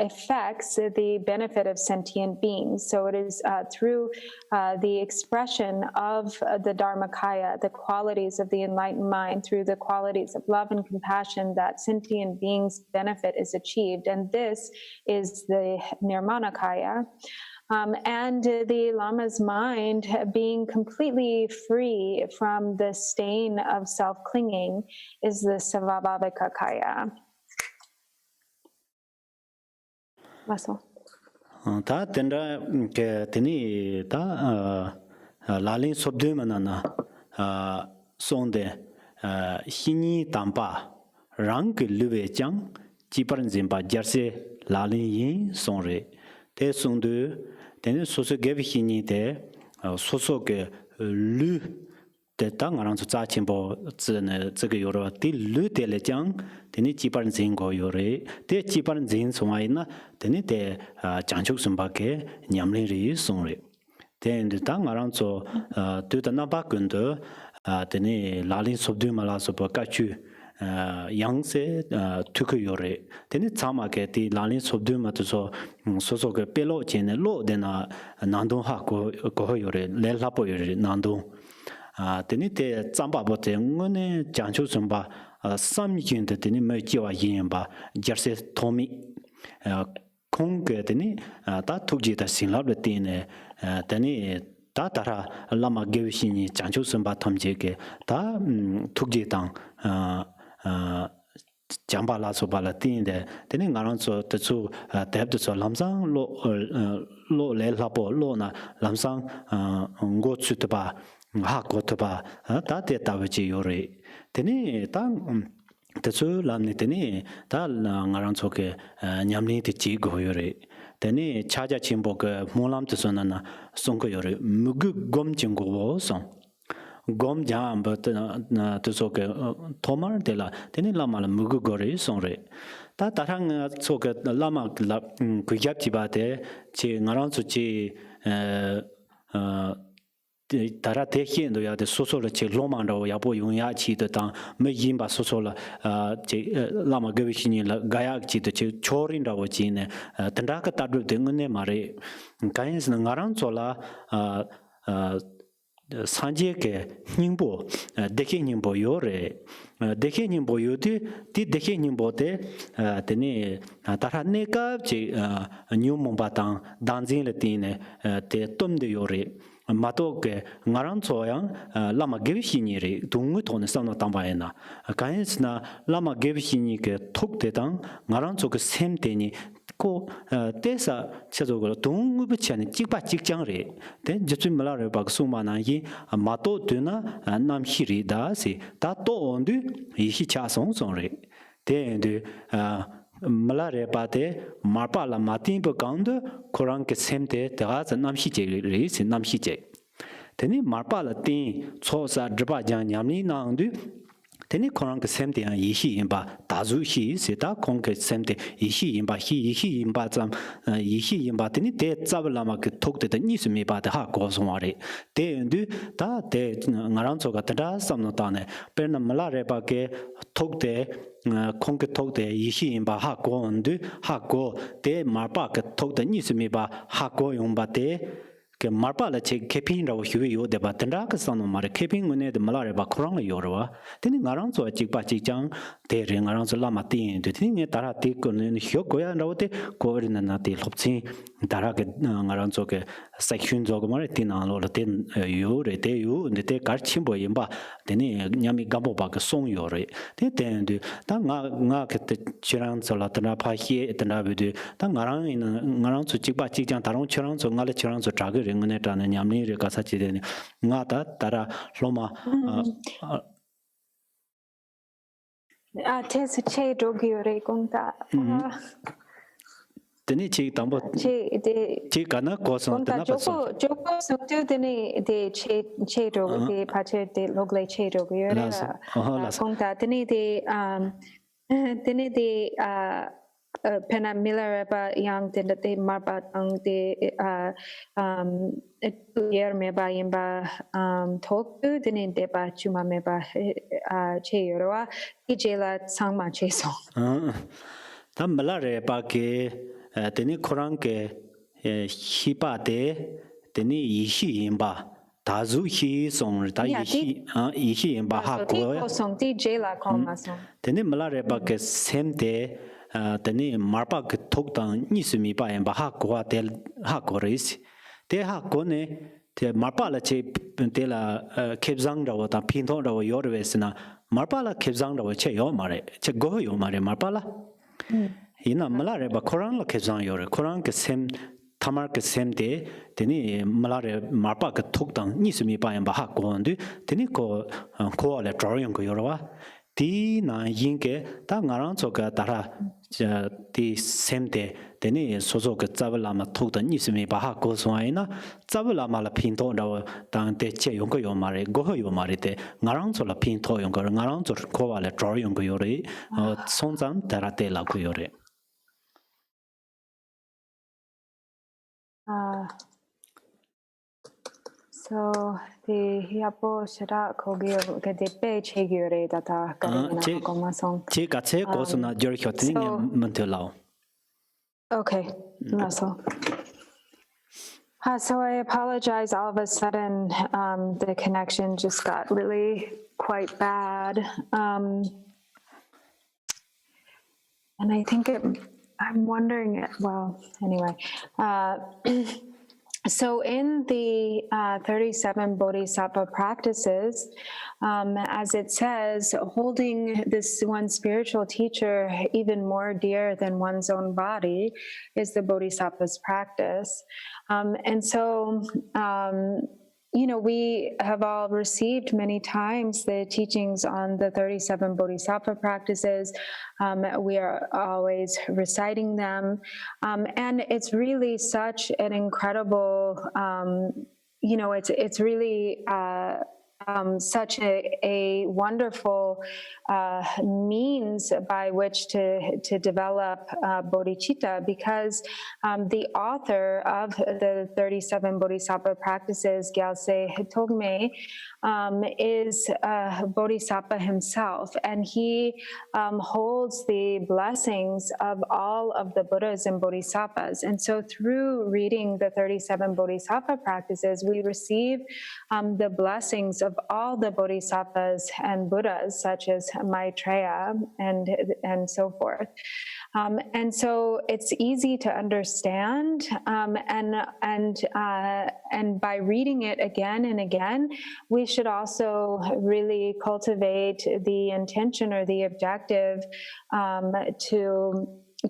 affects the benefit of sentient beings. So it is through the expression of the Dharmakaya, the qualities of the enlightened mind, through the qualities of love and compassion, that sentient beings' benefit is achieved. And this is the Nirmanakaya. And the Lama's mind being completely free from the stain of self-clinging is the Savabhavika-kaya. Vaso. Ta tendra ke teni ta lalin sobdu manana sonde hini tampa rang luwe chang jiparan zimba jarse lalin yin sonre te sondu teni soso gev hini te soso ke lu te ta ngarang su cha chimbo zne zge yoro ti lu te le chang teni jiparan zin go yore te jiparan zin songwa ina teni te 장축 숨바게 냠리리 송레 텐데 당아랑서 뜨다 나바근도 테니 라린 섭드 말아서 바까추 양세 투크요레 테니 참아게 티 라린 섭드 마트서 소소게 펠로 제네 로데나 난동하고 고요레 렐라포요레 난동 테니 테 참바보테 응네 장축 숨바 삼미긴데 테니 메지와 인바 저세 토미 공게 되니 다 투지다 신랍르티네 되니 다다라 라마 게위신이 장초선바 탐제게 다 투지당 잠발라서 발라티인데 되니 나랑서 뜻수 대합도서 람상 로 렐라포 로나 람상 고츠트바 하고트바 다데타베지 요레 되니 땅 대수 람니테니 다 나랑초게 냠니 티치 고요레 테니 차자 침보게 몰람트선나 송고요레 무그 검징고보선 검잠버나 뜻소게 토마르데라 테니 라마라 무그 고레 송레 다 다랑 소게 라마 그잡지바데 지 나랑초치 다라 대히엔도 야데 소소를 제 로만도 야보 용야치도 당 메인바 소소라 제 라마 거비신이 가야치도 제 초린다고 지네 던다가 따르 등은네 말에 가인스는 나랑 졸라 산지에게 닝보 데케 닝보 요레 데케 닝보 요디 디 데케 닝보데 데니 다라네가 제 뉴몬바당 단진레 티네 데 톰데 요레 마토게 나란초양 라마 게비시니리 동무 돈에 싸노 담바에나 가인스나 라마 게비시니게 톡데당 나란초게 셈데니 고 데사 차조고 동무 붙이는 찍바 찍장레 데 저쯤 말아를 박수마나이 마토 드나 남히리다시 다또 온디 이히 차송송레 데데 malare pate marpala matin po kaund korang ke semte taga nam hije re sin nam hije teni marpala tin chosa drba jang nyamni nangdu teni korang ke semte yang yihi imba dazu hi seta kong ke semte yihi imba zam yihi imba teni de zablama ke tokde de nisme ba de ha go songare de ndu ta de ngarang choga ta samno tane perna malare pa ke tokde kong ke tokde yihi imba ha go ndu ha go de marpa ke tokde nisme ba ha go yong ba de ke marpa la che kepin raw hyu yo de ba tanda ka sanu mare kepin ngone de malare ba khorang yo ro teni ngarang zo chik pa chik chang de re ngarang zo lama tin de teni ne tara ti ko ne hyo ko ya raw de ko ri na na ti lopchi Darake Naranzoke section Zogomare Tinalo, Tin you, Rete you, the take Archimbo Yimba, then Yami Gampopa song yore. They tend to Tanga at the Chiranzo Latana Pahi at the Navidu, Tangaran in Naranzo Chiba Chijan Taron Chiranzo, Nala Chiranzo Trager, Ringoneta and Yamni Casachi, Nata, Tara, Loma. Tes che dogiore conta. Teni chi tambo chi kana koson tena paso Joko soktu teni de che do de pache de logle che do yore conta teni de pena milareba yang de marba ang de yer me ba yimba toktu teni de ba chuma me ba che yoroa ijela sangma che so tam malare pa ke teni korang ke hipa de teni yihi yimba dazu hi song da yihi yimba ha ko song di jela koma song teni malare pa ke sem de teni marpa ke tok dang ni sumi pa yimba ha ko del ha ko ris te ha ko ne te marpa la che te la kebzang da wa ta pin thong da wa yor wes na marpa la kebzang da wa che yo mare che go yo mare marpa la ina malare ba korang la kebzang yore korang ke sem tamar ke sem de teni malare marpa ke thok dang ni sumi pa yam ba ha ko ndu teni ko le drawing ko yorwa ti na yin ke ta ngarang cho ka tara ti sem de teni so so ke zabla ma thok dang ni sumi ba ha ko so ina zabla ma la pin to da dang te che yong ko yo mare go yo mare te ngarang cho la pin to yong ko ngarang cho ko le drawing ko yore song zang tara te la ko yore so the yapo shara kogyo ke de pe chegyore data karina koma song che ka che ko sona jor khotni mantelao okay so so I apologize. All of a sudden, the connection just got really quite bad. And I think I'm wondering, well, anyway. So in the 37 Bodhisattva practices, as it says, holding this one spiritual teacher even more dear than one's own body is the Bodhisattva's practice. And so, we have all received many times the teachings on the 37 Bodhisattva practices. We are always reciting them. And it's really such an incredible, it's really such a wonderful means by which to develop bodhicitta, because the author of the 37 Bodhisattva practices, Gyaltse Togme, is Bodhisattva himself, and he holds the blessings of all of the Buddhas and Bodhisattvas. And so through reading the 37 Bodhisattva practices, we receive the blessings of all the Bodhisattvas and Buddhas, such as Maitreya and so forth. And so it's easy to understand, and by reading it again and again, we should also really cultivate the intention or the objective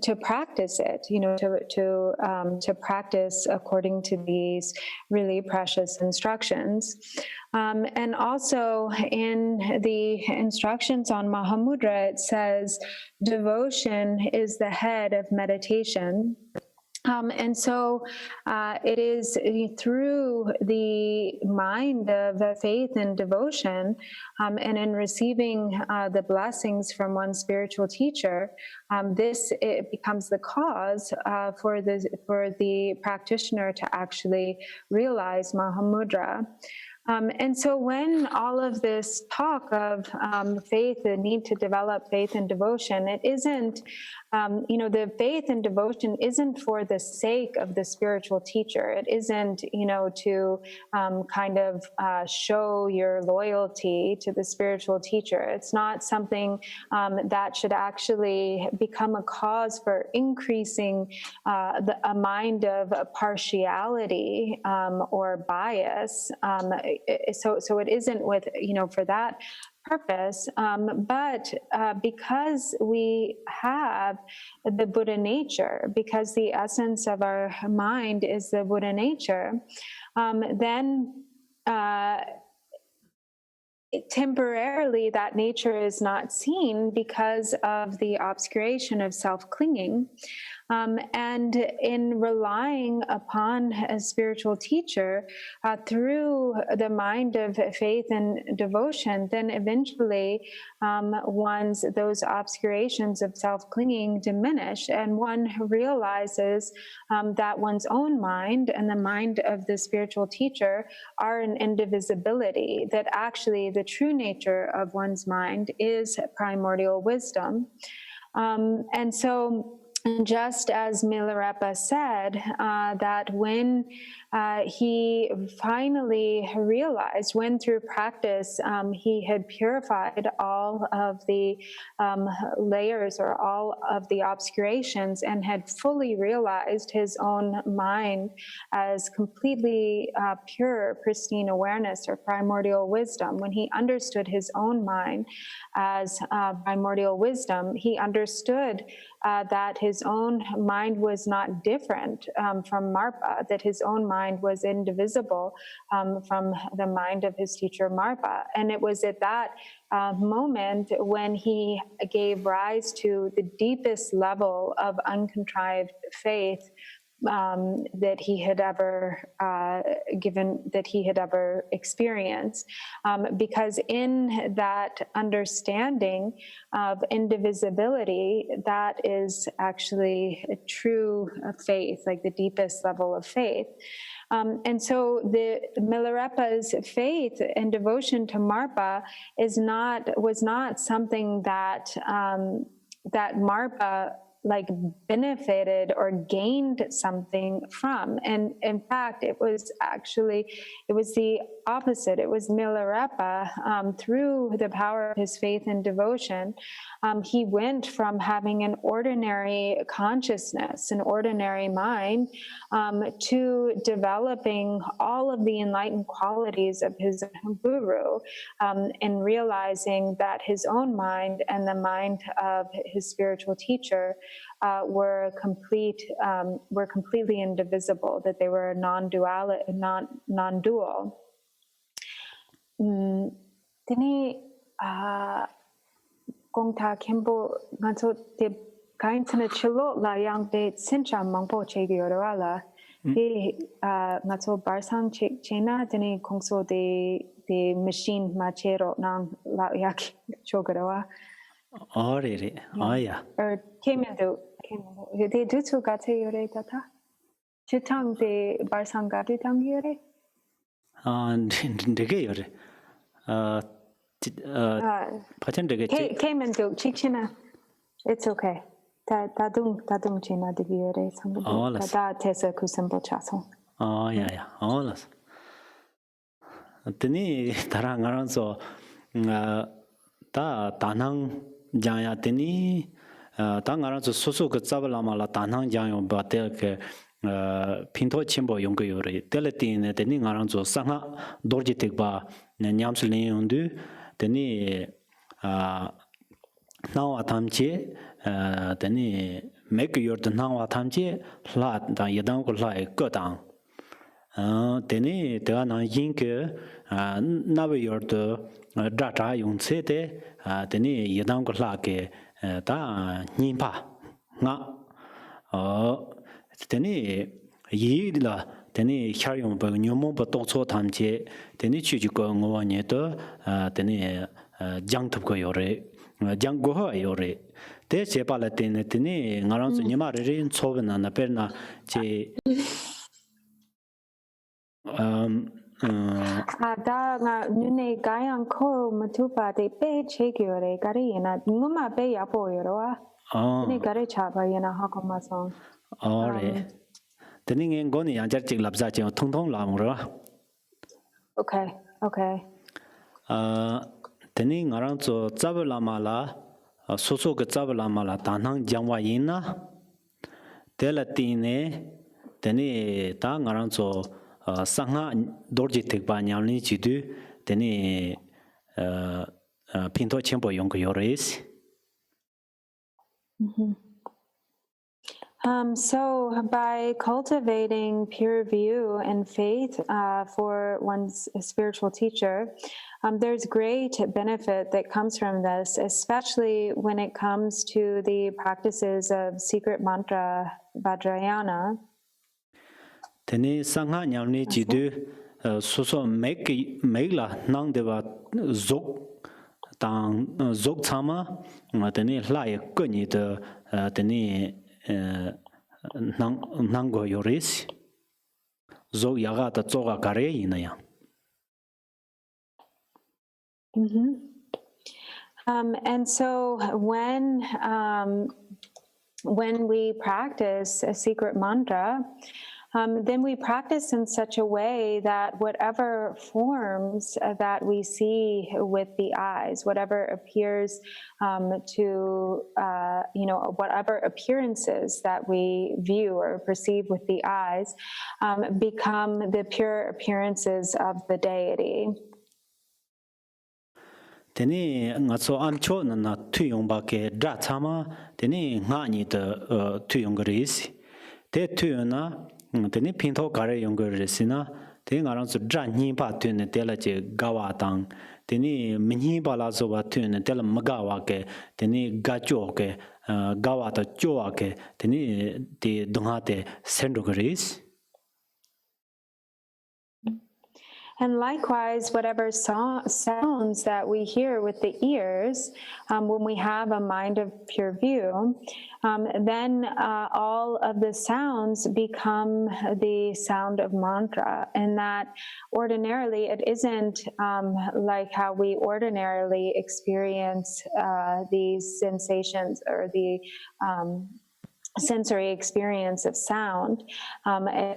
to practice it, to practice according to these really precious instructions. And also in the instructions on Mahamudra, it says, devotion is the head of meditation. And so it is through the mind of faith and devotion, and in receiving the blessings from one's spiritual teacher, it becomes the cause for the practitioner to actually realize Mahamudra. And so when all of this talk of faith, the need to develop faith and devotion, it isn't, the faith and devotion isn't for the sake of the spiritual teacher. It isn't, to kind of show your loyalty to the spiritual teacher. It's not something that should actually become a cause for increasing a mind of partiality or bias. So it isn't with, for that purpose, but because we have the Buddha nature, because the essence of our mind is the Buddha nature, then temporarily that nature is not seen because of the obscuration of self-clinging. And in relying upon a spiritual teacher through the mind of faith and devotion, then eventually those obscurations of self-clinging diminish, and one realizes that one's own mind and the mind of the spiritual teacher are an indivisibility, that actually the true nature of one's mind is primordial wisdom. And so, just as Milarepa said, that when he finally realized, when through practice he had purified all of the layers or all of the obscurations and had fully realized his own mind as completely pure, pristine awareness or primordial wisdom, when he understood his own mind as primordial wisdom, he understood that his own mind was not different from Marpa, that his own mind was indivisible from the mind of his teacher Marpa. And it was at that moment when he gave rise to the deepest level of uncontrived faith that he had ever experienced, because in that understanding of indivisibility, that is actually a true faith, like the deepest level of faith. And so the Milarepa's faith and devotion to Marpa was not something that that Marpa benefited or gained something from. And in fact, it was the opposite. It was Milarepa, through the power of his faith and devotion, he went from having an ordinary consciousness, an ordinary mind, to developing all of the enlightened qualities of his guru, and realizing that his own mind and the mind of his spiritual teacher were completely indivisible, that they were non-dual. Tini kong ta Khenpo nganso te kain tsana chilo la yang te sincha mangpo che gyoro ala te nganso barsang chena tini kongso de machine machero nang la yak chogoro. Re. Yeah. Or kemendu de dutu gate yore tata. Chitang de barsang gate tang yore. Dege yore. Kemendu chikchina. It's okay. Tadung chena de yore sangu. Da tesa kusembo chaso. Yeah. All. Tini tarang aranso ta tanang jaya tini tang aranso susu ke zabalama la tanang jaya batel ke pinto chimbo yong yore teletin tini aranso sanga dorji tekba nyamslin yondu tini nawa tamche tini mek yor de nawa tamche la da yadang ko la ko dang teni de na yin ke na we yor de da da yong ce de teni yadang ko la ke da nin pa nga teni yi la teni xia yong ba nyom ba to cho tam che teni chu ju ko ngo ne de teni jang tup ko yore jang go ha yore te che pa la teni ngarang su nyama re rin cho na per na che Da nga nune gayang ko matupa de pe chekure gari yana nguma pe yapo yoro. Ni gari chapa yana hakoma song. Ore. Teni ngen goni yang jar chik lapsa ching thong thong la mura. Okay. Teni ngarang zo tsab lama la so so ke tsab lama la tanang jangwa yin na. Tela tine teni ta ngarang zo sangha dorji tikpa nyamni chidu teni pinto chenpo yong ko yoris. So by cultivating pure view and faith for one's spiritual teacher, there's great benefit that comes from this, especially when it comes to the practices of secret mantra Vajrayana. Teni sangha nyamni chidu soso meg la nang deva zok tang zok chama teni hlai ko ni de teni nang go yoris zok yaga ta zoga kare ina ya. And so when we practice a secret mantra, then we practice in such a way that whatever forms that we see with the eyes, whatever appears whatever appearances that we view or perceive with the eyes, become the pure appearances of the deity. Teni ngaso amcho na tuyong ba ke dra chama teni nga ni de tuyong gris te tuyong na teni pinto kare yong gris na teni ngarang su dra ni ba tuyong te la che gawa tang teni mni ba la so ba tuyong te la magawa ke teni gacho ke gawa ta choa ke teni te donga te sendo gris. And likewise, whatever sounds that we hear with the ears, when we have a mind of pure view, then all of the sounds become the sound of mantra. And that ordinarily, it isn't like how we ordinarily experience these sensations or the sensory experience of sound.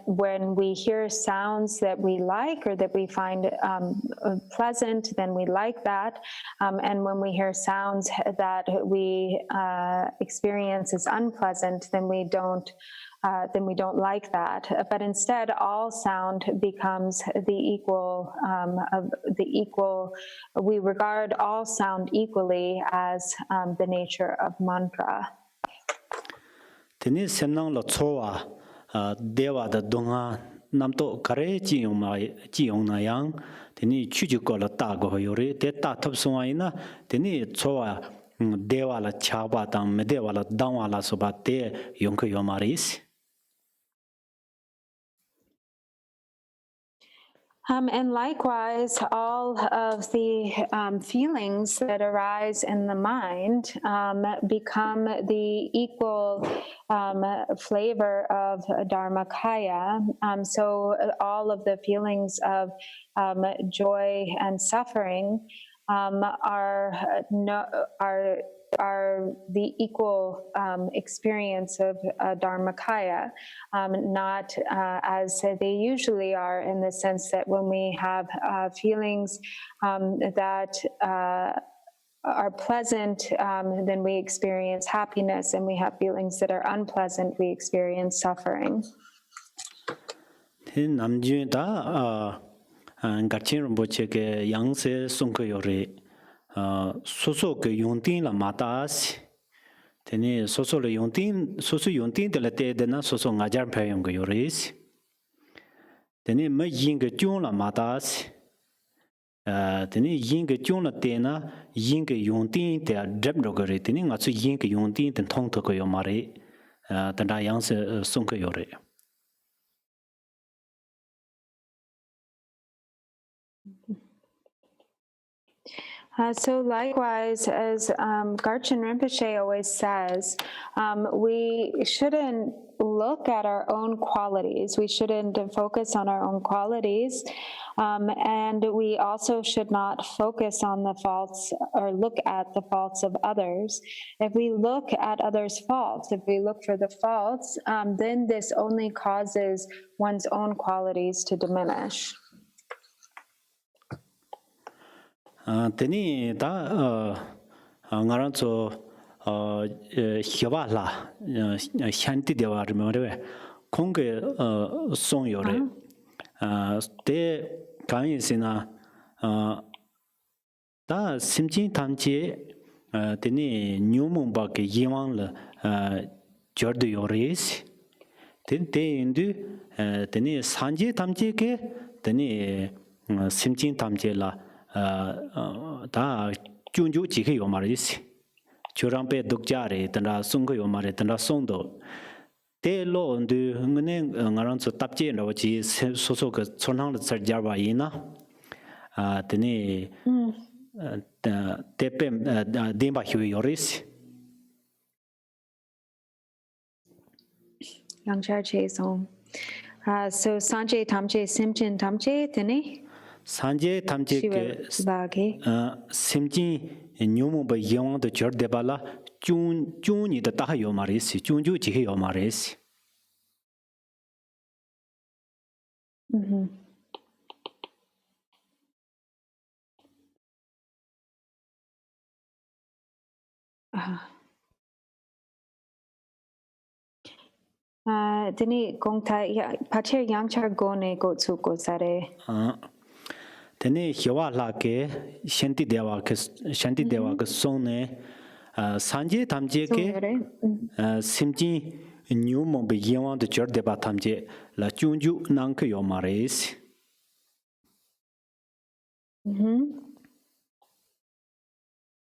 When we hear sounds that we like or that we find pleasant, then we like that. And when we hear sounds that we experience as unpleasant, then we don't like that. But instead, all sound becomes the equal we regard all sound equally as the nature of mantra. Teni senang lo chowa dewa da donga namto kare ji yong na yang teni chuju ko la ta go yore te ta thop so ina teni chowa dewa la chaba tang me dewa la dangwa la so ba te yong ko yomaris. And likewise, all of the feelings that arise in the mind become the equal flavor of Dharmakaya. So all of the feelings of joy and suffering are the equal experience of Dharmakaya, not as they usually are, in the sense that when we have feelings that are pleasant, then we experience happiness, and we have feelings that are unpleasant, we experience suffering. Namjun da Garchin Rinpoche ke yang se sungko yore soso ke yongtin la matas teni soso yongtin de la te de na soso ngajar phe yong ko yoris teni me yin ke chung la matas teni yin ke chung la te na yin ke yongtin te drep ro gore teni nga su yin ke yongtin ten thong to ko yo mare ta da yang se sungko yore. So likewise, as Garchen Rinpoche always says, we shouldn't look at our own qualities. We shouldn't focus on our own qualities. And we also should not focus on the faults or look at the faults of others. If we look at others' faults, if we look for the faults, then this only causes one's own qualities to diminish. Teni da ngaranzo hiwa la shanti dewa remember konge song yore te kan sina da simjin tamje teni nyumon ba ke yiwang la jordu yores ten te indu teni sanje tamje ke teni simjin tamje la 다 준주 지게 요 말이지 조랑배 독자래 된다 송거 요 말에 된다 송도 대로 언드 응네 응아랑서 답제로 지 소소 그 촌항의 설자바 이나 드니 대뱀 뎀바 휴 요리스 Yangcha Chesong. So Sanjay Tamche Simchin Tamche Tene. 산제 탐제게 심진 뉴모바 영원도 절대발라 준준이다 다요 말이지 준주 지해요 말이지 Dini gongta pache yangchar gone go tsuko sare. Tene hiwa lake shanti dewa ke sone sanje tamje ke simjin nyumo be yewan de jor deba tamje la junju nang ke yo mares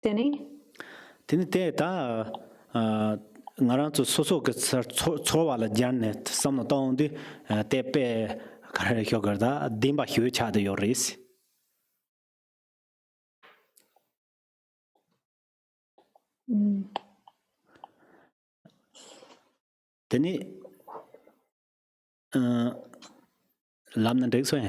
Dini te ta ngaran tu soso ke chowa la janne samno taondi te pe kare hyo garda dimba hyu cha de yo res Teni lamna dekso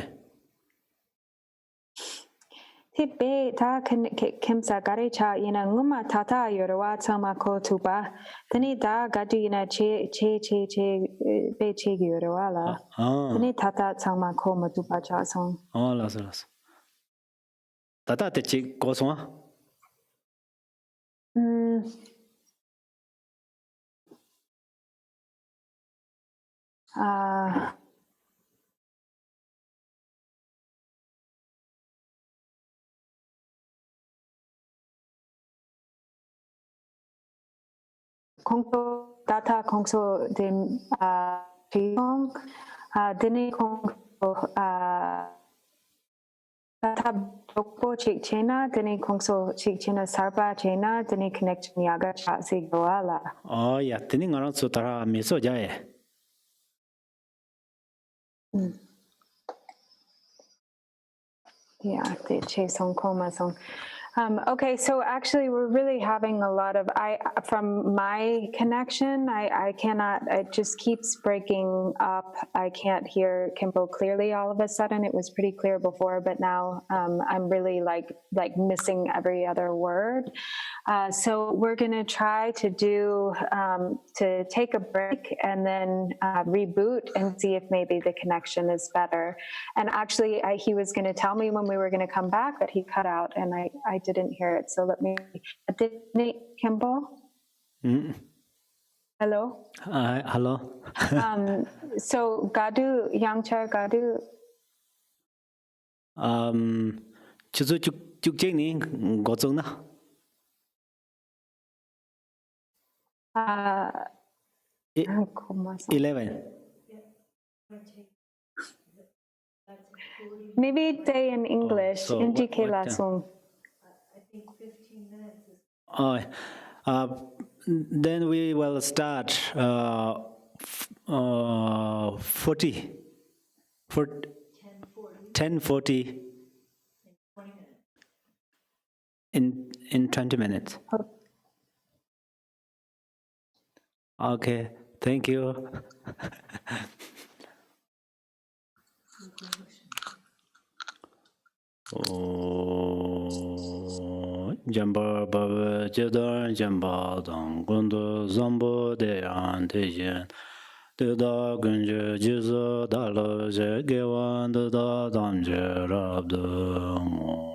Tibe ta kimsa gare cha ina nguma tata yorwa tsama ko tuba. Tani da gadi ina che be che yorwa la. Tani tata tsama ko matupa cha song. Oh las. Tata te che ko song Kongso data kongso din chong dini kongso data dokpo chik chena dini kongso chik chena sarpa chena dini connection yaga cha si goala. Oh ya teni ngaran su tara meso jae Yeah, the che song koma song. Okay, so actually we're really having a lot of, from my connection, I cannot, it just keeps breaking up. I can't hear Khenpo clearly all of a sudden. It was pretty clear before, but now I'm really like missing every other word. So we're gonna try to to take a break and then reboot and see if maybe the connection is better. And actually he was gonna tell me when we were gonna come back, but he cut out and I didn't hear it. So let me, Khenpo? Hello? hello So Gadu, Yangchar Gadu? chizu chuk chek ni go zong na 11 Maybe say in English, so indicate la song. I think 15 minutes is then we will start 40 for 10:40 20 minutes. in 20 minutes. Okay, thank you. Jamba Baba Jedar Jamba Dang Gundu Zambo Deyan Dejen Deda Gunje Jiza Dala Je Gewan Deda Damje Rabde